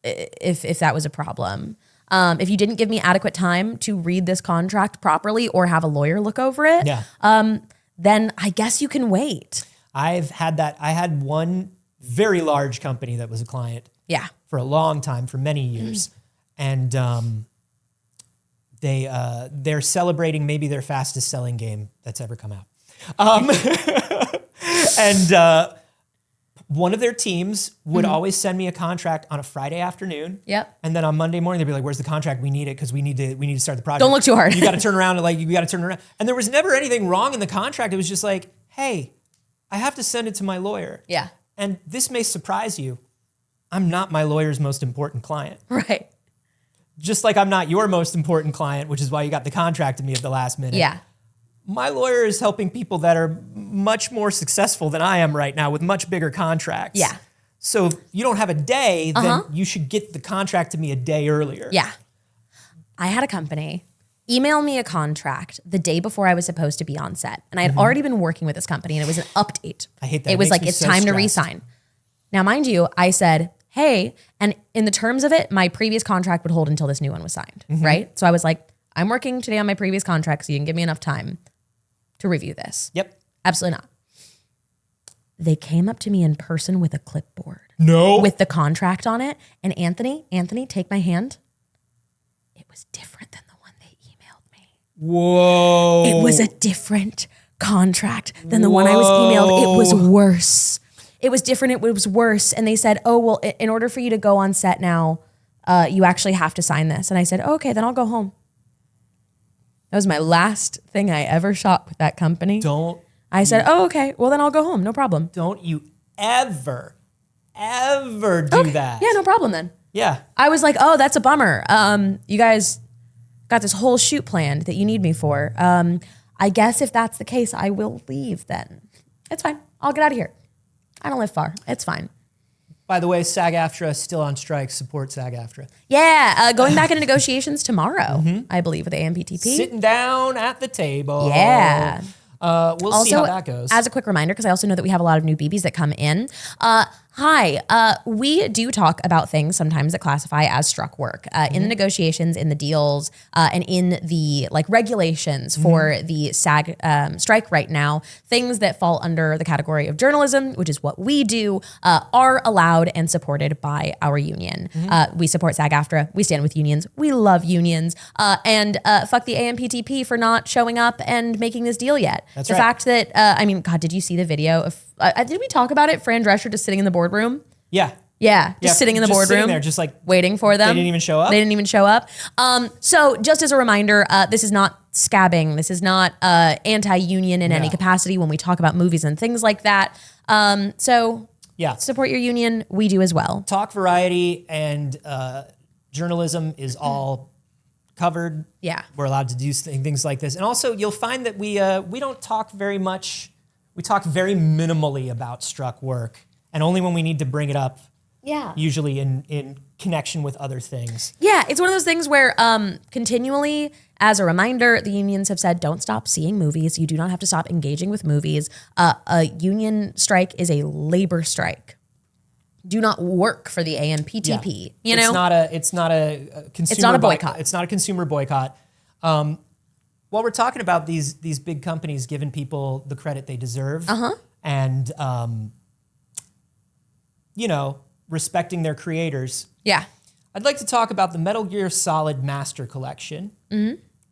if that was a problem. If you didn't give me adequate time to read this contract properly or have a lawyer look over it, then I guess you can wait. I've had that. I had one very large company that was a client for a long time, for many years. And they're celebrating maybe their fastest selling game that's ever come out. And one of their teams would always send me a contract on a Friday afternoon. Yep. And then on Monday morning, they'd be like, where's the contract? We need it because we need to start the project. Don't look too hard. You got to turn around And there was never anything wrong in the contract. It was just like, hey, I have to send it to my lawyer. Yeah. And this may surprise you. I'm not my lawyer's most important client. Right. Just like I'm not your most important client, which is why you got the contract to me at the last minute. Yeah. My lawyer is helping people that are much more successful than I am right now with much bigger contracts. Yeah. So if you don't have a day, then you should get the contract to me a day earlier. Yeah. I had a company email me a contract the day before I was supposed to be on set. And I had already been working with this company and it was an update. I hate that. It was makes like, me it's so time to stressed. re-sign. Now, mind you, I said, hey, and in the terms of it, my previous contract would hold until this new one was signed, right? So I was like, I'm working today on my previous contract, so you can give me enough time to review this. Yep. Absolutely not. They came up to me in person with a clipboard. No. With the contract on it. And Anthony, take my hand. It was different than the one they emailed me. Whoa. It was a different contract than the one I was emailed. It was worse. it was different, it was worse. And they said, oh, well, in order for you to go on set now, you actually have to sign this. And I said, oh, okay, then I'll go home. That was my last thing I ever shot with that company. I said, oh, okay, well, then I'll go home. No problem. Don't you ever do that. Yeah, no problem then. Yeah. I was like, oh, that's a bummer. You guys got this whole shoot planned that you need me for. I guess if that's the case, I will leave then. It's fine. I'll get out of here. I don't live far. It's fine. By the way, SAG-AFTRA is still on strike. Support SAG-AFTRA. Yeah, going back into negotiations tomorrow, I believe, with AMPTP. Sitting down at the table. Yeah. We'll see how that goes. As a quick reminder, because I also know that we have a lot of new BBs that come in. Hi, we do talk about things sometimes that classify as struck work in the negotiations, in the deals, and in the regulations for the SAG strike right now. Things that fall under the category of journalism, which is what we do, are allowed and supported by our union. We support SAG-AFTRA. We stand with unions. We love unions. And fuck the AMPTP for not showing up and making this deal yet. That's the right. fact that, God, did you see the video of, did we talk about it? Fran Drescher just sitting in the boardroom? Yeah. Yeah, just sitting in the just sitting boardroom. there, just waiting for them. They didn't even show up? They didn't even show up. So just as a reminder, this is not scabbing. This is not anti-union in any capacity when we talk about movies and things like that. So Yeah. support your union. We do as well. Talk variety and journalism is all covered. Yeah. We're allowed to do things like this. And also, you'll find that we don't talk very much. We talk very minimally about struck work, and only when we need to bring it up, Yeah. usually in connection with other things. Yeah, it's one of those things where continually, as a reminder, the unions have said, don't stop seeing movies. You do not have to stop engaging with movies. A union strike is a labor strike. Do not work for the AMPTP. You know, it's not a consumer. It's not a boycott. It's not a consumer boycott. While we're talking about these big companies giving people the credit they deserve, and respecting their creators. Yeah. I'd like to talk about the Metal Gear Solid Master Collection,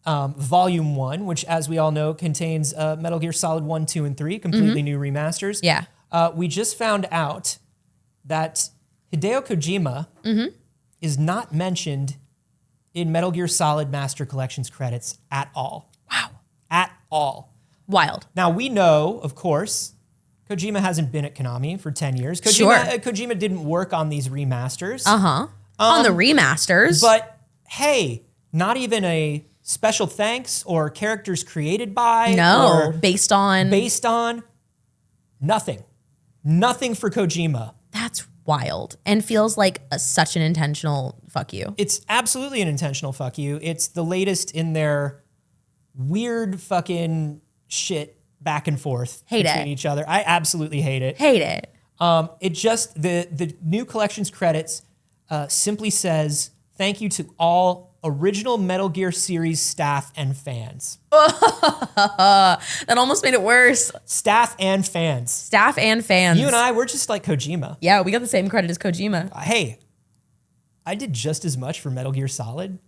Volume 1, which, as we all know, contains Metal Gear Solid 1, 2, and 3, completely new remasters. Yeah. We just found out that Hideo Kojima is not mentioned in Metal Gear Solid Master Collection's credits at all. Wow. At all. Wild. Now, we know, of course, Kojima hasn't been at Konami for 10 years. Sure. Kojima didn't work on these remasters. On the remasters. But hey, not even a special thanks or characters created by no, or based on. Nothing. Nothing for Kojima. That's wild and feels like such an intentional fuck you. It's absolutely an intentional fuck you. It's the latest in their weird fucking shit back and forth between each other. I absolutely hate it. Hate it. It just, the new collection's credits simply says, thank you to all original Metal Gear series staff and fans. That almost made it worse. Staff and fans. Staff and fans. You and I, we're just like Kojima. Yeah, we got the same credit as Kojima. Hey, I did just as much for Metal Gear Solid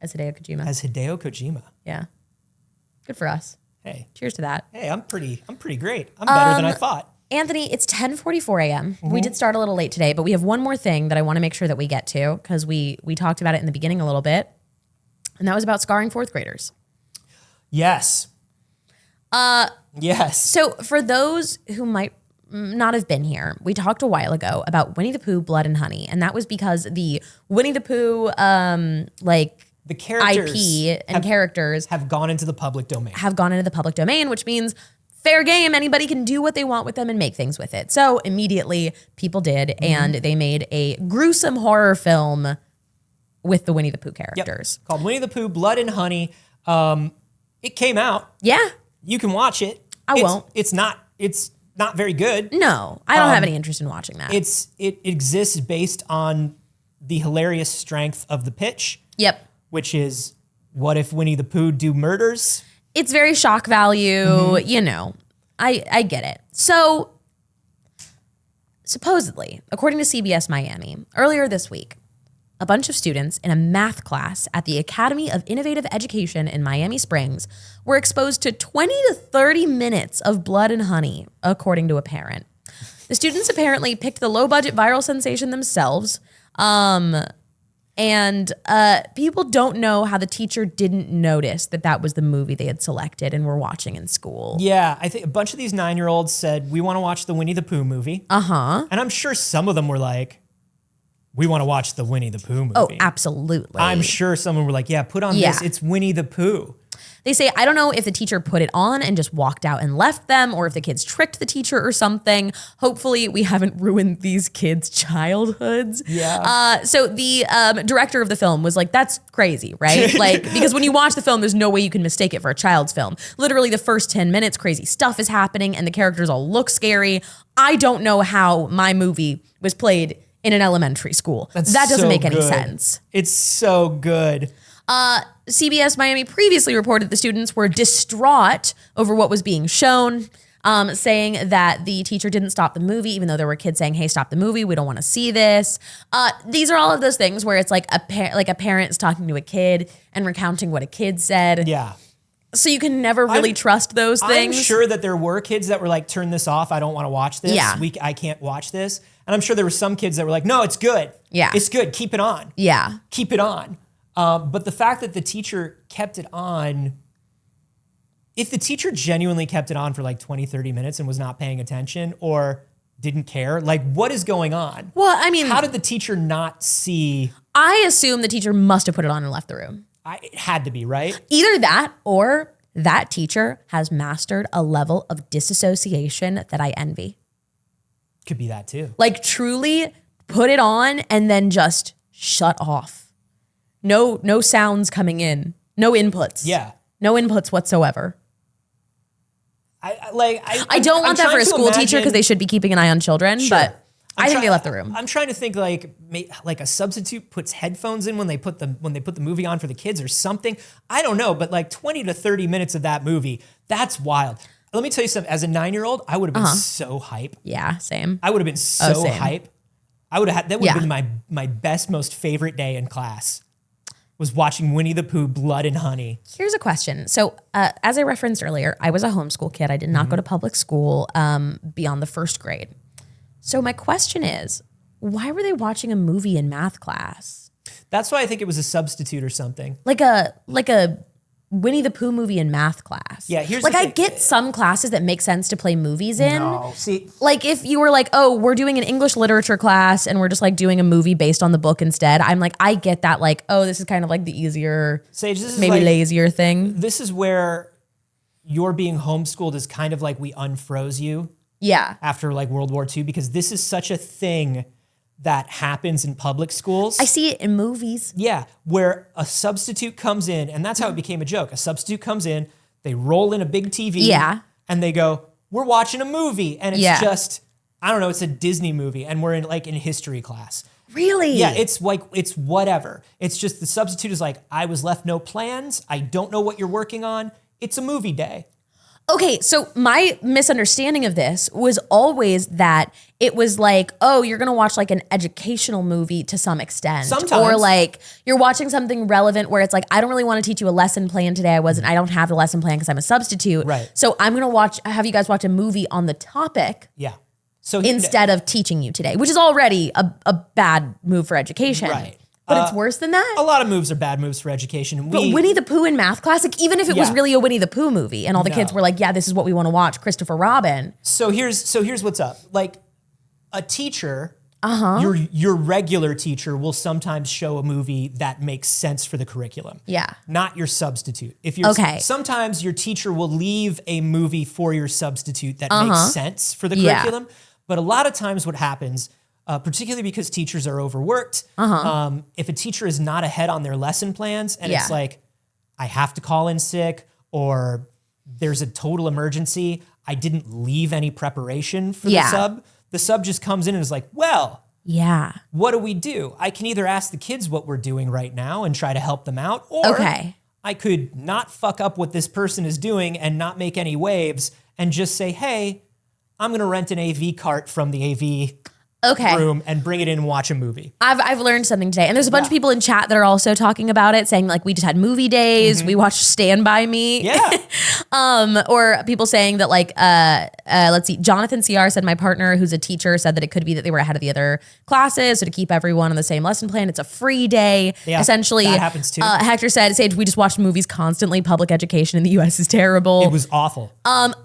As Hideo Kojima. as Hideo Kojima. Yeah. Good for us. Hey, Cheers to that. I'm pretty great. I'm better than I thought. Anthony, it's 10:44 a.m. We did start a little late today, but we have one more thing that I want to make sure that we get to because we talked about it in the beginning a little bit, and that was about scarring fourth graders. Yes. Yes. So for those who might not have been here, we talked a while ago about Winnie the Pooh, Blood and Honey, and that was because the Winnie the Pooh The characters IP and characters have gone into the public domain. have gone into the public domain, which means fair game. Anybody can do what they want with them and make things with it. So immediately people did, and they made a gruesome horror film with the Winnie the Pooh characters. Called Winnie the Pooh, Blood and Honey. It came out. Yeah. You can watch it. I won't. It's not very good. No, I don't have any interest in watching that. It exists based on the hilarious strength of the pitch, Yep. which is, what if Winnie the Pooh do murders? It's very shock value, you know. I get it. So supposedly, according to CBS Miami, earlier this week, a bunch of students in a math class at the Academy of Innovative Education in Miami Springs were exposed to 20 to 30 minutes of Blood and Honey, according to a parent. The students apparently picked the low-budget viral sensation themselves. And people don't know how the teacher didn't notice that was the movie they had selected and were watching in school. Yeah, I think a bunch of these 9-year-olds said, we want to watch the Winnie the Pooh movie. Uh-huh. And I'm sure some of them were like, we want to watch the Winnie the Pooh movie. Oh, absolutely. I'm sure someone were like, yeah, put on this. It's Winnie the Pooh. They say, I don't know if the teacher put it on and just walked out and left them, or if the kids tricked the teacher or something. Hopefully we haven't ruined these kids' childhoods. Yeah. So the director of the film was like, that's crazy, right? Like, because when you watch the film, there's no way you can mistake it for a child's film. Literally the first 10 minutes, crazy stuff is happening and the characters all look scary. I don't know how my movie was played in an elementary school. That doesn't so make any good. sense. It's so good. CBS Miami previously reported the students were distraught over what was being shown, saying that the teacher didn't stop the movie, even though there were kids saying, hey, stop the movie. We don't want to see this. These are all of those things where it's like a parent is talking to a kid and recounting what a kid said. Yeah. So you can never really trust those things. I'm sure that there were kids that were like, turn this off. I don't want to watch this. Yeah. I can't watch this. And I'm sure there were some kids that were like, no, it's good. Yeah. It's good. Keep it on. Yeah. Keep it on. But the fact that the teacher kept it on, if the teacher genuinely kept it on for like 20, 30 minutes and was not paying attention or didn't care, like what is going on? Well, I mean, how did the teacher not see? I assume the teacher must have put it on and left the room. It had to be, right? Either that or that teacher has mastered a level of disassociation that I envy. Could be that too. Like truly put it on and then just shut off. No sounds coming in. No inputs. Yeah. No inputs whatsoever. I don't want that for a school teacher because they should be keeping an eye on children, but I think they left the room. I'm trying to think like a substitute puts headphones in when they put the movie on for the kids or something. I don't know, but like 20 to 30 minutes of that movie, that's wild. Let me tell you something. As a 9-year-old, I would have been so hype. Yeah, same. I would have been so same. hype. That would have been my best, most favorite day in class. Was watching Winnie the Pooh, Blood and Honey. Here's a question. So as I referenced earlier, I was a homeschool kid. I did not go to public school beyond the first grade. So my question is, why were they watching a movie in math class? That's why I think it was a substitute or something. Like a Winnie the Pooh movie in math class. Yeah, here's like the I thing. get some classes that make sense to play movies in. No, see, Like if you were like, oh, we're doing an English literature class and we're just like doing a movie based on the book instead. I'm like, I get that. Like, oh, this is kind of like the easier, Saige, this is maybe like, lazier thing. This is where you're being homeschooled is kind of like we unfroze you Yeah. after like World War II because this is such a thing that happens in public schools. I see it in movies. Yeah, where a substitute comes in, and that's how it became a joke. A substitute comes in, they roll in a big TV, Yeah. and they go, we're watching a movie. And it's Yeah. just, I don't know, it's a Disney movie, and we're in history class. Really? Yeah, it's whatever. It's just the substitute is like, I was left no plans. I don't know what you're working on. It's a movie day. Okay, so my misunderstanding of this was always that it was like, oh, you're gonna watch like an educational movie to some extent. Sometimes. Or like you're watching something relevant where it's like, I don't really want to teach you a lesson plan today. I don't have the lesson plan because I'm a substitute. Right. So I'm gonna have you guys watch a movie on the topic Yeah. So instead of teaching you today, which is already a bad move for education. Right. But it's worse than that. a lot of moves are bad moves for education. But Winnie the Pooh in math class, like even if it was Yeah. really a Winnie the Pooh movie and all the kids were like, yeah, this is what we want to watch, Christopher Robin. So here's what's up. Like a teacher, your regular teacher will sometimes show a movie that makes sense for the curriculum. Yeah. Not your substitute. If you're Okay. sometimes your teacher will leave a movie for your substitute that makes sense for the curriculum. But a lot of times what happens, particularly because teachers are overworked, if a teacher is not ahead on their lesson plans and it's like, I have to call in sick or there's a total emergency, I didn't leave any preparation for the sub just comes in and is like, well, Yeah. what do? I can either ask the kids what we're doing right now and try to help them out, or Okay. I could not fuck up what this person is doing and not make any waves and just say, hey, I'm going to rent an AV cart from the AV Okay. room and bring it in and watch a movie. I've learned something today. And there's a bunch of people in chat that are also talking about it, saying like we just had movie days. We watched Stand By Me. Yeah. Or people saying that like let's see, Jonathan CR said my partner who's a teacher said that it could be that they were ahead of the other classes, so to keep everyone on the same lesson plan. It's a free day. Yeah, essentially. that happens too. Hector said, Saige, we just watched movies constantly. Public education in the US is terrible. It was awful.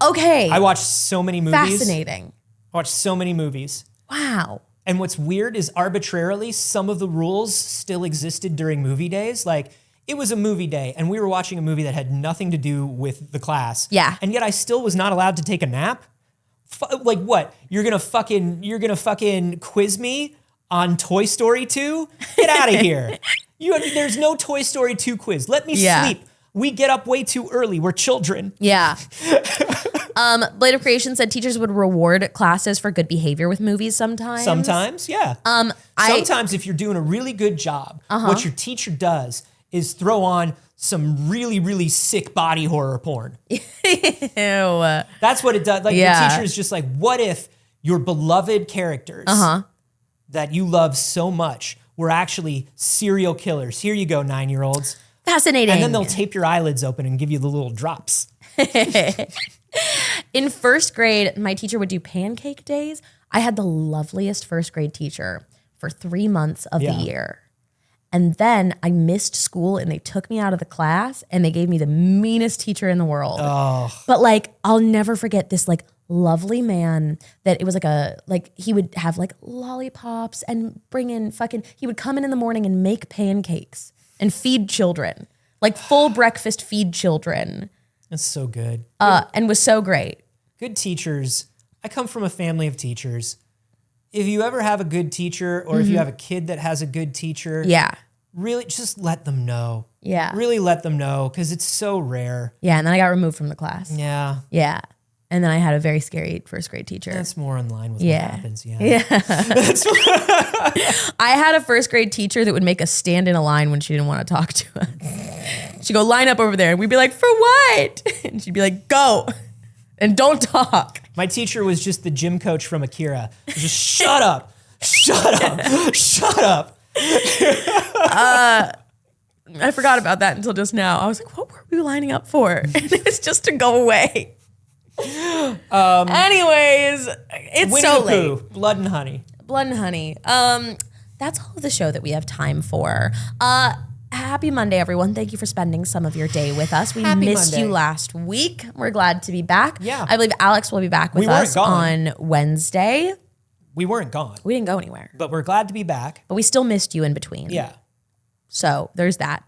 Okay. I watched so many movies. Fascinating. I watched so many movies. Wow. And what's weird is arbitrarily, some of the rules still existed during movie days. Like, it was a movie day, and we were watching a movie that had nothing to do with the class. Yeah. And yet I still was not allowed to take a nap. Like, what? You're gonna fucking quiz me on Toy Story 2? Get out of here. There's no Toy Story 2 quiz. Let me sleep. We get up way too early. We're children. Yeah. Blade of Creation said teachers would reward classes for good behavior with movies sometimes. Sometimes, yeah. Sometimes if you're doing a really good job, what your teacher does is throw on some really, really sick body horror porn. Ew. That's what it does. Like the teacher is just like, what if your beloved characters that you love so much were actually serial killers? Here you go, 9-year-olds. Fascinating. And then they'll tape your eyelids open and give you the little drops. In first grade, my teacher would do pancake days. I had the loveliest first grade teacher for 3 months of the year. And then I missed school and they took me out of the class and they gave me the meanest teacher in the world. Oh. But like, I'll never forget this like lovely man that it was like he would have like lollipops and bring in he would come in the morning and make pancakes and feed children, like full breakfast feed children. That's so good. And was so great. Good teachers. I come from a family of teachers. If you ever have a good teacher or if you have a kid that has a good teacher, really just let them know. Yeah. Really let them know because it's so rare. Yeah. And then I got removed from the class. Yeah. Yeah. And then I had a very scary first grade teacher. That's more in line with what happens. Yeah. I had a first grade teacher that would make us stand in a line when she didn't want to talk to us. She'd go, line up over there. And we'd be like, for what? And she'd be like, go. And don't talk. My teacher was just the gym coach from Akira. Just shut up. Shut up. Shut up. I forgot about that until just now. I was like, what were we lining up for? And it was just to go away. Anyways, it's Winnie so the late. Pooh, Blood and Honey. Blood and Honey. That's all of the show that we have time for. Happy Monday, everyone. Thank you for spending some of your day with us. We missed you last week. We're glad to be back. Yeah. I believe Alex will be back with us on Wednesday. We weren't gone, We didn't go anywhere, but we're glad to be back. but we still missed you in between. Yeah. So there's that.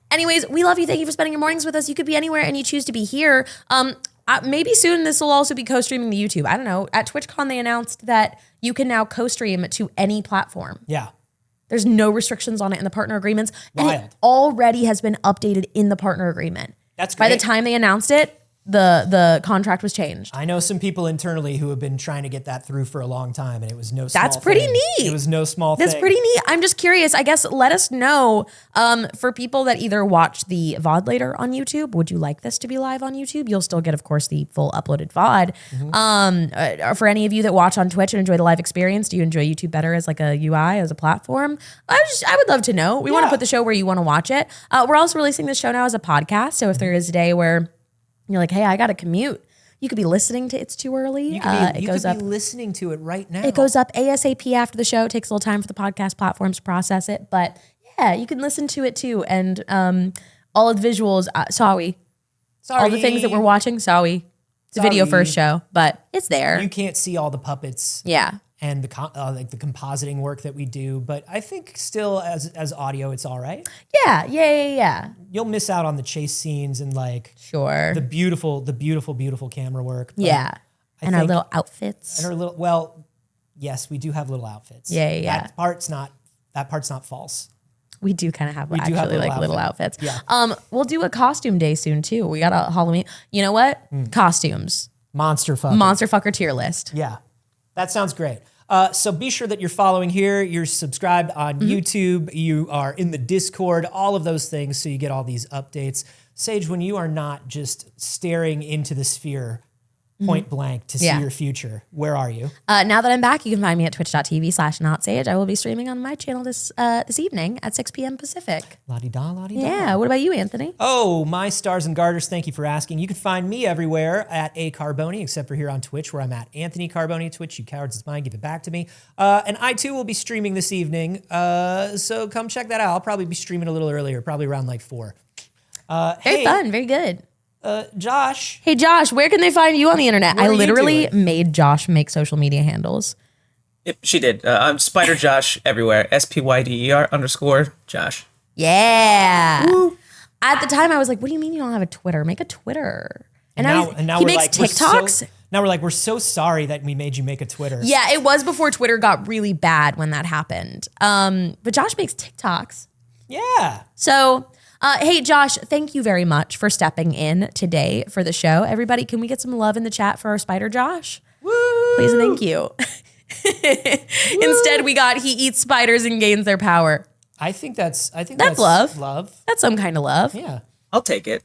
Anyways, we love you. Thank you for spending your mornings with us. You could be anywhere and you choose to be here. Maybe soon this will also be co-streaming to YouTube. I don't know. At TwitchCon, they announced that you can now co-stream to any platform. Yeah. There's no restrictions on it in the partner agreements. And Wild. it already has been updated in the partner agreement. That's By great. the time they announced it, the contract was changed. I know some people internally who have been trying to get that through for a long time, and it was no small That's pretty thing. neat. It was no small thing. That's pretty neat. I'm just curious. I guess let us know for people that either watch the VOD later on YouTube. Would you like this to be live on YouTube? You'll still get, of course, the full uploaded VOD. For any of you that watch on Twitch and enjoy the live experience, do you enjoy YouTube better as like a UI, as a platform? I would love to know. We want to put the show where you want to watch it. We're also releasing this show now as a podcast. So if there is a day where you're like, hey, I got to commute, you could be listening to It's Too Early. You could be listening to it right now. It goes up ASAP after the show. It takes a little time for the podcast platforms to process it. But yeah, you can listen to it too. And all of the visuals, sorry. All the things that we're watching, sorry. It's a video first show, but it's there. You can't see all the puppets. Yeah. And the the compositing work that we do, but I think still as audio, it's all right. Yeah. You'll miss out on the chase scenes and like Sure. the beautiful camera work. But Yeah. I And our think- little outfits. And our little, well, yes, we do have little outfits. Yeah. That part's not false. We do kind of have do actually have little like little outfits. Yeah. We'll do a costume day soon too. We got a Halloween. You know what? Costumes. Monster Fucker tier list. Yeah, that sounds great. So be sure that you're following here, you're subscribed on YouTube, you are in the Discord, all of those things, so you get all these updates. Saige, when you are not just staring into the sphere point blank to see your future, where are you? Now that I'm back, you can find me at twitch.tv/notsage. I will be streaming on my channel this evening at 6 p.m. Pacific. La-di-da, la-di-da. Yeah. What about you, Anthony? Oh, my stars and garters, thank you for asking. You can find me everywhere at a Carboni, except for here on Twitch, where I'm at Anthony Carboni. Twitch, you cowards, it's mine, give it back to me. And I too will be streaming this evening, so come check that out. I'll probably be streaming a little earlier, probably around like 4. Very fun. Very good. Josh. Hey, Josh, where can they find you on the internet? What I are you literally doing? made Josh make social media handles. Yep, she did. I'm Spider Josh everywhere. SPYDER_Josh. Yeah. Woo. At the time, I was like, what do you mean you don't have a Twitter? Make a Twitter. And now he we're makes like, TikToks. Now we're like, we're so sorry that we made you make a Twitter. Yeah, it was before Twitter got really bad when that happened. But Josh makes TikToks. Yeah. So, hey, Josh, thank you very much for stepping in today for the show. Everybody, can we get some love in the chat for our Spider Josh? Woo! Please and thank you. Instead, we got he eats spiders and gains their power. I think that's That's love. Love. That's some kind of love. Yeah. I'll take it.